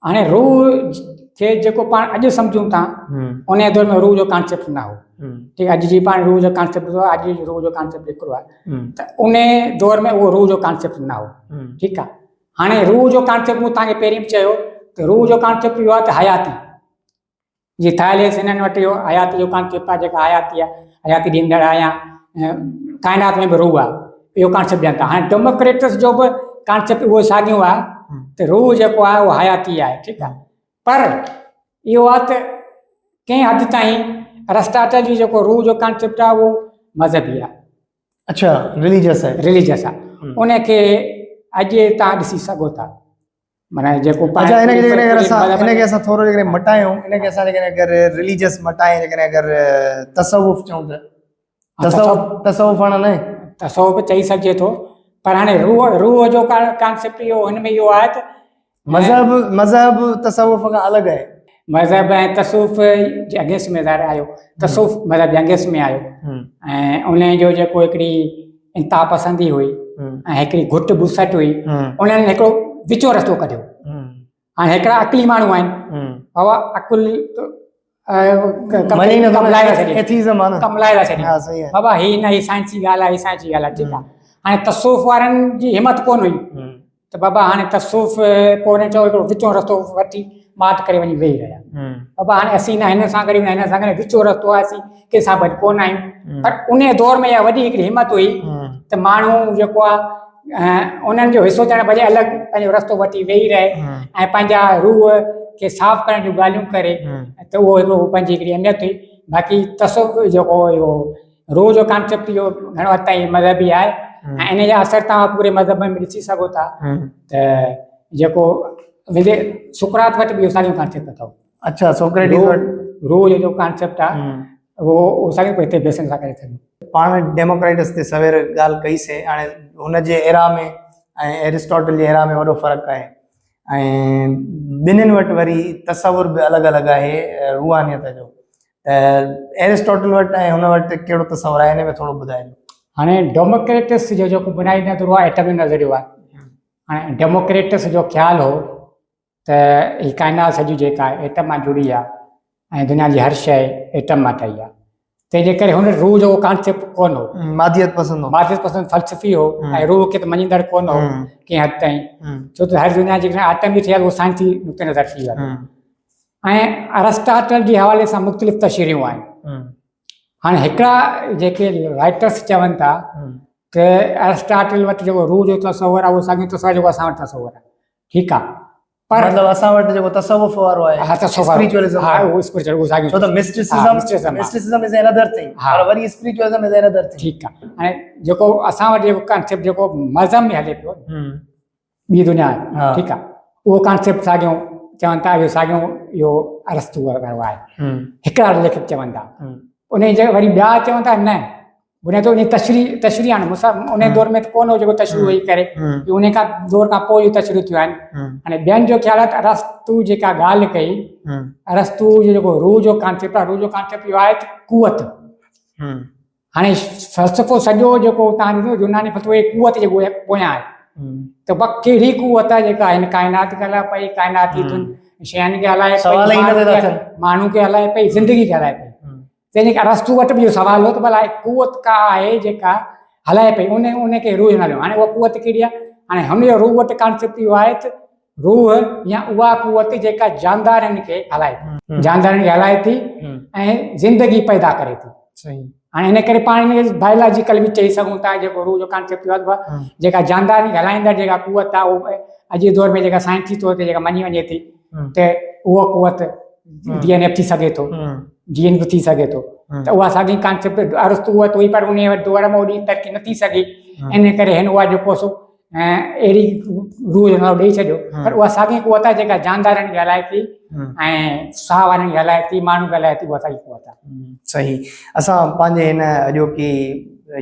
हाणे रूह खे जेको पाण अॼु सम्झूं था, उन दौर में रूह जो कॉन्सेप्ट न हो। ठीकु आहे। अॼु जी पाण रूह जो कॉन्सेप्ट अॼु जो रूह जो कॉन्सेप्ट हिकिड़ो आहे, त उन दौर में उहो रूह जो कॉन्सेप्ट न हो। ठीकु आहे। हाणे रूह जो कॉन्सेप्ट मूं तव्हांखे पहिरीं बि चयो त रूह जो कॉन्सेप्ट इहो आहे त हयाती जी थायलेस, हिननि वटि इहो हयाती जो कॉन्सेप्ट आहे, जेका हयाती आहे, हयाती ॾींदड़ आहे, या काइनात में बि रूह आहे, इहो कॉन्सेप्ट ॾियनि था। हाणे डेमोक्रेटस जो बि कॉन्सेप्ट उहो साॻियो आहे त रूह जेको आहे उहो हयाती आहे, ठीकु आहे। पर इहो आहे त कंहिं हद ताईं अरिस्टोटल जी जेको रूह जो कॉन्सेप्ट आहे उहो मज़हबी आहे, अच्छा रिलीजियस है। रिलीजियस आहे। उनखे अॼु तव्हां ॾिसी सघो था, माना जेको अच्छा इनखे असां थोरो जेकॾहिं मटायूं, इनखे असां जेकॾहिं अगरि रिलीजियस मटाए जेकॾहिं अगरि तसवुफ़ चऊं त तसवुफ़ हाणे न तसवुफ़ चई सघिजे थो, पर हाणे रूह जो कॉन्सेप्ट इहो हिन में इहो आहे त मज़हब तसवुफ़ खां अलॻि आहे। मज़हब ऐं तसवुफ़ जे अगेंस्ट में ज़ाहिर आयो, तसवुफ़ मज़हब जे अगेंस्ट में आयो ऐं उन जो जेको हिकिड़ी इंतिहा पसंदी हुई ऐं हिकिड़ी घुट बुसट हुई, उन्हनि हिकिड़ो विचो रस्तो कढियो। हाणे हिकिड़ा अक़ली माण्हू आहिनि, बाबा अकुल कमलाए था छॾनि, बाबा हीअ न हीअ साइंसी ॻाल्हि आहे, हीअ साइंसी ॻाल्हि आहे, ठीकु आहे। हाणे तसवुफ़ वारनि जी हिमत कोन हुई त बाबा हाणे तसवुफ़ पोइ हुन चयो हिकिड़ो विचो रस्तो वठी मात करे वञी वेही रहिया, बाबा हाणे असीं न हिन सां गॾु न हिन सां गॾु विचो रस्तो आहे, असीं कंहिंसां गॾु कोन आहियूं। पर उन दौर में इहा वॾी हिकिड़ी हिमत हुई त माण्हू जेको आहे उन्हनि जो हिसो थियण बजाए अलॻि पंहिंजो रस्तो वठी वेही रहे ऐं पंहिंजा रूह खे साफ़ करण जूं ॻाल्हियूं करे, त उहो हिकिड़ो पंहिंजी हिकिड़ी अहमियत हुई। बाक़ी तसवुफ़ जेको इहो रूह जो कॉन्सेप्ट इहो घणो हद ताईं मज़हबी आहे ऐं इन जा असर तव्हां पूरे मज़हब में ॾिसी सघो था त जेको सुकरात वटि बि साॻियो कॉन्सेप्ट अथव। अच्छा सोक्रेटिस वटि रूह जो कॉन्सेप्ट आहे उहो साॻियो हिते बेसन सां करे सघूं। पाण डेमोक्रेटस ते सवेर ॻाल्हि कईसीं, हाणे हुन जे एरा में ऐं एरिस्टोटल जे एरा में वॾो फ़र्क़ु आहे ऐं ॿिन्हिनि वटि वरी तसवुर बि अलॻि अलॻि आहे रूहानियत जो। त एरिस्टोटल वटि ऐं हुन वटि कहिड़ो तसवुरु आहे, हिन में थोरो ॿुधाइजो। हाणे डेमोक्रेटस जो जेको बुनियादी नज़रियो आहे एटमी नज़रियो आहे। हाणे डेमोक्रेटस जो ख़्यालु हो त हीअ काइनात सॼी जेका आहे एटम मां जुड़ी आहे ऐं दुनिया जी हर शइ एटम मां ठही आहे, तंहिंजे करे हुन रूह जो कॉन्सेप्ट कोन हो, मादियत पसंदि फ़लसफ़ी हो ऐं रूह खे त मञींदड़ कोन हो कंहिं हद ताईं, छो त हर दुनिया जी आटम बि थी आहे उहो साइंसी नुक़्ते नज़र थी आहे। ऐं अरिस्टोटल जे हवाले सां मुख़्तलिफ़ तशरीहूं आहिनि। हाणे हिकिड़ा जेके राइटर्स चवनि था त अरिस्टोटल वटि जेको रूह जो तसवुरु आहे उहो साॻियो तसवुरु जेको असां वटि तसवुरु आहे, ठीकु आहे। पर मतलब असां वटि जेको तसवुफ़ वारो आहे, हा स्पिरिचुअलिज्म, हा उहो स्पिरिचुअल उहो साॻियो, छो त मिस्टिसिज्म इज अनदर थिंग और वरी स्पिरिचुअलिज्म इज अनदर थिंग, ठीकु आहे। हाणे जेको असां वटि जेको कॉन्सेप्ट जेको मज़हब में हले पियो ॿी दुनिया आहे, ठीकु आहे, उहो कॉन्सेप्ट साॻियो चवनि था, इहो साॻियो इहो अरस्तू वारो आहे, हिकिड़ा लेखक चवनि था। उन जे वरी ॿिया चवनि था न बुनियाद उन तशरीह हाणे उन दौर में कोन हो जेको तशरीह वेही करे, उन खां दौर खां पोइ इहो तशरीह थियूं आहिनि। हाणे ॿियनि जो ख़्यालु आहे त अरस्तू जेका ॻाल्हि कई, अरस्तू जो जेको रूह जो कॉन्सेप्ट आहे, रूह जो कॉन्सेप्ट इहो आहे त कुवत। हाणे फ़लसफ़ो सॼो जेको तव्हां ॾिसो यूनानी फ़लसफ़ो कुवत जे पोयां आहे, त कहिड़ी कुवत आहे जेका हिन काइनात खे हलाए पई, काइनाती शयुनि खे हलाए पई, माण्हू खे हलाए पई, ज़िंदगी खे हलाए पई। तंहिंजे करे अरस्तू वटि बि इहो सुवालु हो त भला कुवत का आहे जेका हलाए पई, उनखे रूह न हलियो। हाणे उहा कुवत कहिड़ी आहे? हाणे हुनजो रूह वटि कॉन्सेप्ट इहो आहे त रूह या उहा कुवत जेका जानदारनि खे हलाए थी, जानदारनि खे हलाए थी ऐं ज़िंदगी पैदा करे थी। हाणे हिन करे पाण हिन बायोलॉजिकल बि चई सघूं था, जेको रूह जो कॉन्सेप्ट आहे जेका जानदारनि खे हलाईंदड़ जेका कुवत आहे, उहो अॼु जे दौर में जेका साइंसी तौर ते जेका मञी वञे थी त उहा कुवत DNA थी सघे थो, जीन बि थी सघे थो, त उहा साॻी कॉन्सेप्ट अरस्तू वटि हुई, पर उन दौर में ओॾी तरक़ी न थी सघी, इन करे हिन उहा जेको सो अहिड़ी रूह जो नालो ॾेई छॾियो। पर उहा साॻी कुवत आहे जेका जानदारनि खे हलाए थी ऐं साह वारनि खे हलाए थी, माण्हू खे हलाए थी, उहा साॻी कुवत आहे। सही। असां पंहिंजे हिन अॼोकी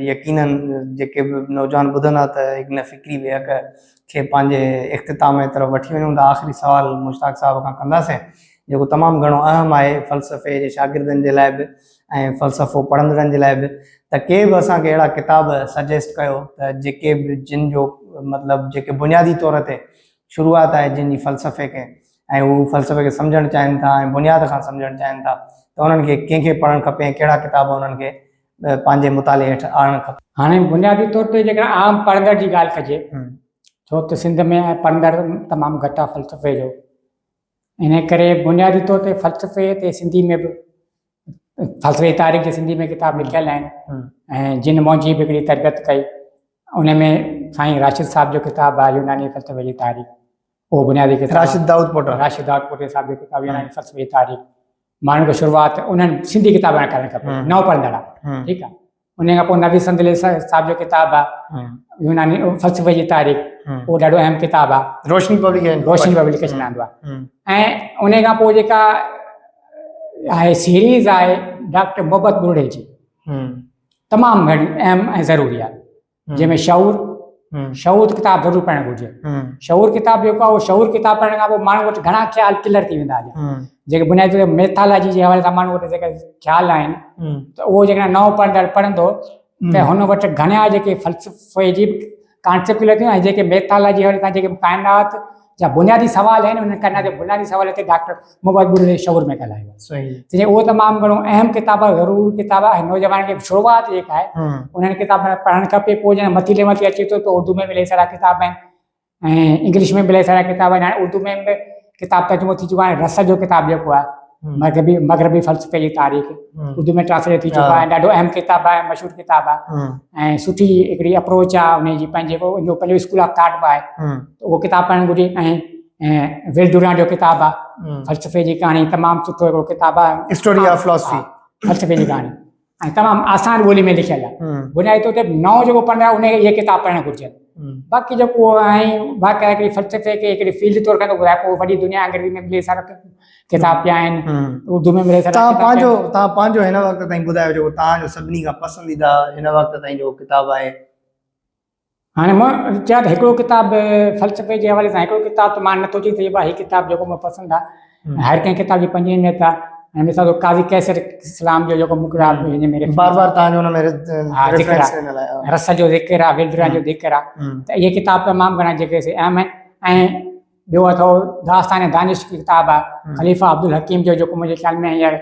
यकीनन जेके बि नौजवान ॿुधंदा त हिकु न फ़िक्री बेहक खे पंहिंजे इख़्तिताम जी तरफ़ वठी वञूं था। आख़िरी सवाल मुश्ताक साहब खां कंदासीं, जेको तमामु घणो अहम आहे फ़लसफ़े जे शागिर्दनि जे लाइ बि ऐं फ़लसफ़ो पढ़ंदड़नि जे लाइ बि, त के बि असांखे अहिड़ा किताब सजेस्ट कयो त जेके बि जिन जो मतिलबु जेके बुनियादी तौर ते शुरूआत आहे जिन जी फ़लसफ़े खे ऐं हू फ़लसफ़े खे सम्झणु चाहिनि था ऐं बुनियाद खां सम्झणु चाहिनि था, त उन्हनि खे कंहिंखे पढ़णु खपे, कहिड़ा किताब उन्हनि खे पंहिंजे मुताले हेठि आणणु खपे? हाणे बुनियादी तौर ते जेका आम पढ़ंदड़ जी ॻाल्हि कजे, छो त सिंध में पढ़ंदड़ तमामु घटि आहे फ़लसफ़े जो, इन करे बुनियादी तौर ते फ़लसफ़े ते सिंधी में बि फ़लसफ़े तारीख़ जे सिंधी में किताब लिखियल आहिनि ऐं जिन मौजी बि हिकिड़ी तरबियत कई उन में साईं राशिद साहब जो किताबु आहे यूनानी फ़लसफ़े जी तारीख़, उहो बुनियादी किताबु राशिद दाऊद पोटा। राशिद दाऊद पोटे साहब जो किताबु यूनानी फ़लसफ़े जी तारीख़ माण्हुनि खे शुरूआति उन्हनि सिंधी किताब न करणु खपे, नओं पढ़ंदड़, ठीकु आहे। उन खां पोइ नवी संदली साहब जो किताबु आहे यूनानी फ़लसफ़े जी तारीख़, उहो ॾाढो अहम किताबु आहे, रोशनी पब्लिकेशन आंदो आहे। ऐं उन खां पोइ जेका आहे सीरीज़ आहे डॉक्टर मोहम्मद बुरड़े जी, तमामु घणी अहम ऐं ज़रूरी आहे, जंहिंमें शऊर किताब ज़रूरु पढ़णु घुरिजे। शऊर किताब जेको आहे उहो शऊर किताब पढ़ण खां पोइ माण्हू वटि घणा ख़्याल क्लियर थी वेंदा आहिनि, जेके बुनियादी तौर ते मैथालॉजी जे हवाले सां माण्हू वटि जेके ख़्याल आहिनि त उहो जेकॾहिं नओं पढ़ंदड़ पढ़ंदो त हुन वटि घणा जेके फ़लसफ़े जी कॉन्सेप्ट थियूं ऐं जेके मैथालॉजी हवाले सां जेके काइनात जा बुनियादी सवाल आहिनि उन काइनात जे बुनियादी सवाल ते डॉक्टर मोहम्मद बुरड़े शऊर में ॻाल्हायो आहे। उहो तमामु घणो अहम किताबु आहे, ज़रूरी किताबु आहे। नौजवान खे शुरूआति जेका आहे उन्हनि किताब पढ़णु खपे। पोइ जॾहिं मथे लेवल ते अचे थो त उर्दू में बि इलाही सारा किताब आहिनि ऐं इंग्लिश में बि इलाही सारा किताब आहिनि। हाणे उर्दू में बि किताब तर्जुमो थी चुको आहे। रस जो किताबु जेको आहे मग़रबी फ़लसफ़े जी तारीख़ उर्दू में ट्रांसलेट थी चुको आहे, ॾाढो अहम किताबु आहे, मशहूरु किताबु आहे ऐं सुठी हिकिड़ी अप्रोच आहे उनजी, पंहिंजो स्कूल ऑफ थाट बि आहे, उहो किताबु पढ़णु घुरिजे। ऐं विल डुरांट जो किताबु आहे फ़लसफ़े जी कहाणी, तमामु सुठो हिकिड़ो किताबु आहे, स्टोरी ऑफ फिलॉसफी, फ़लसफ़े जी कहाणी ऐं तमामु आसान ॿोली में लिखियलु आहे। बुनियादी तौर ते नओं जेको पढ़ंदो आहे उनखे इहे किताब पढ़णु घुरिजनि। बाक़ी जेको ऐं बाक़ी हिकिड़ी फ़लसफ़े खे हिकिड़ी फील्ड तौर खां थो ॿुधाए, पोइ वॾी दुनिया अंग्रेज़ी में मिले सारा किताब पिया आहिनि, उर्दू में मिले सारा। तव्हां पंहिंजो हिन वक़्त ताईं ॿुधायो जेको तव्हांजो सभिनी खां पसंदीदा हिन वक़्त ताईं जो किताबु आहे। हाणे मां चवां त हिकिड़ो किताबु फ़लसफ़े जे हवाले सां हिकिड़ो किताबु त मां नथो चई सघां हीउ किताबु जेको मूंखे पसंदि आहे। हर कंहिं किताब जी पंहिंजी अहमियत आहे। ऐं मिसाल तौरु काज़ी कैसर इस्लाम जो जेको किताबु हिन में बार-बार तव्हांजो हुन में रस जो ज़िक्र आहे, विल डुरांट जो ज़िक्र आहे, त इहे किताब तमामु घणा जेके अहम आहिनि। ऐं ॿियो अथव दास्तान दानिश किताबु आहे ख़लीफ़ा अब्दुल हकीम जो, जेको मुंहिंजे ख़्याल में हींअर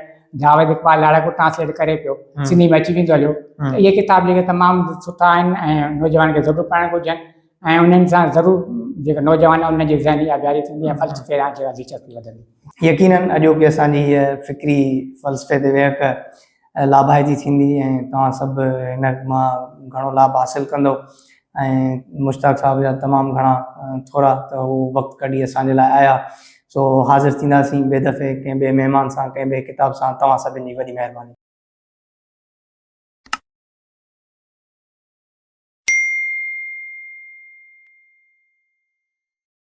जावेद इक़बाल लाड़ाको ट्रांसलेट करे पियो, सिंधी में अची वेंदो हलियो। त इहे किताब जेके तमामु सुठा आहिनि ऐं नौजवान खे ज़रूरु पढ़णु घुरिजनि ऐं उन्हनि सां ज़रूरु जेके नौजवान आहे उनजी ज़हनी आबियारी थींदी ऐं फ़लसफ़े जी दिलचस्पी वधंदी। यकीनन अॼोकी असांजी हीअ फ़िक्री फ़लसफ़े ते वेहक लाभाइती थींदी ऐं तव्हां सभु हिन मां घणो लाभ हासिल कंदो। ऐं मुश्ताक साहब जा तमामु घणा थोरा त हू वक़्तु कढी असांजे लाइ आया। सो हाज़िर थींदासीं ॿिए दफ़े कंहिं ॿिए महिमान सां, कंहिं ॿिए किताब सां। तव्हां सभिनी जी वॾी महिरबानी।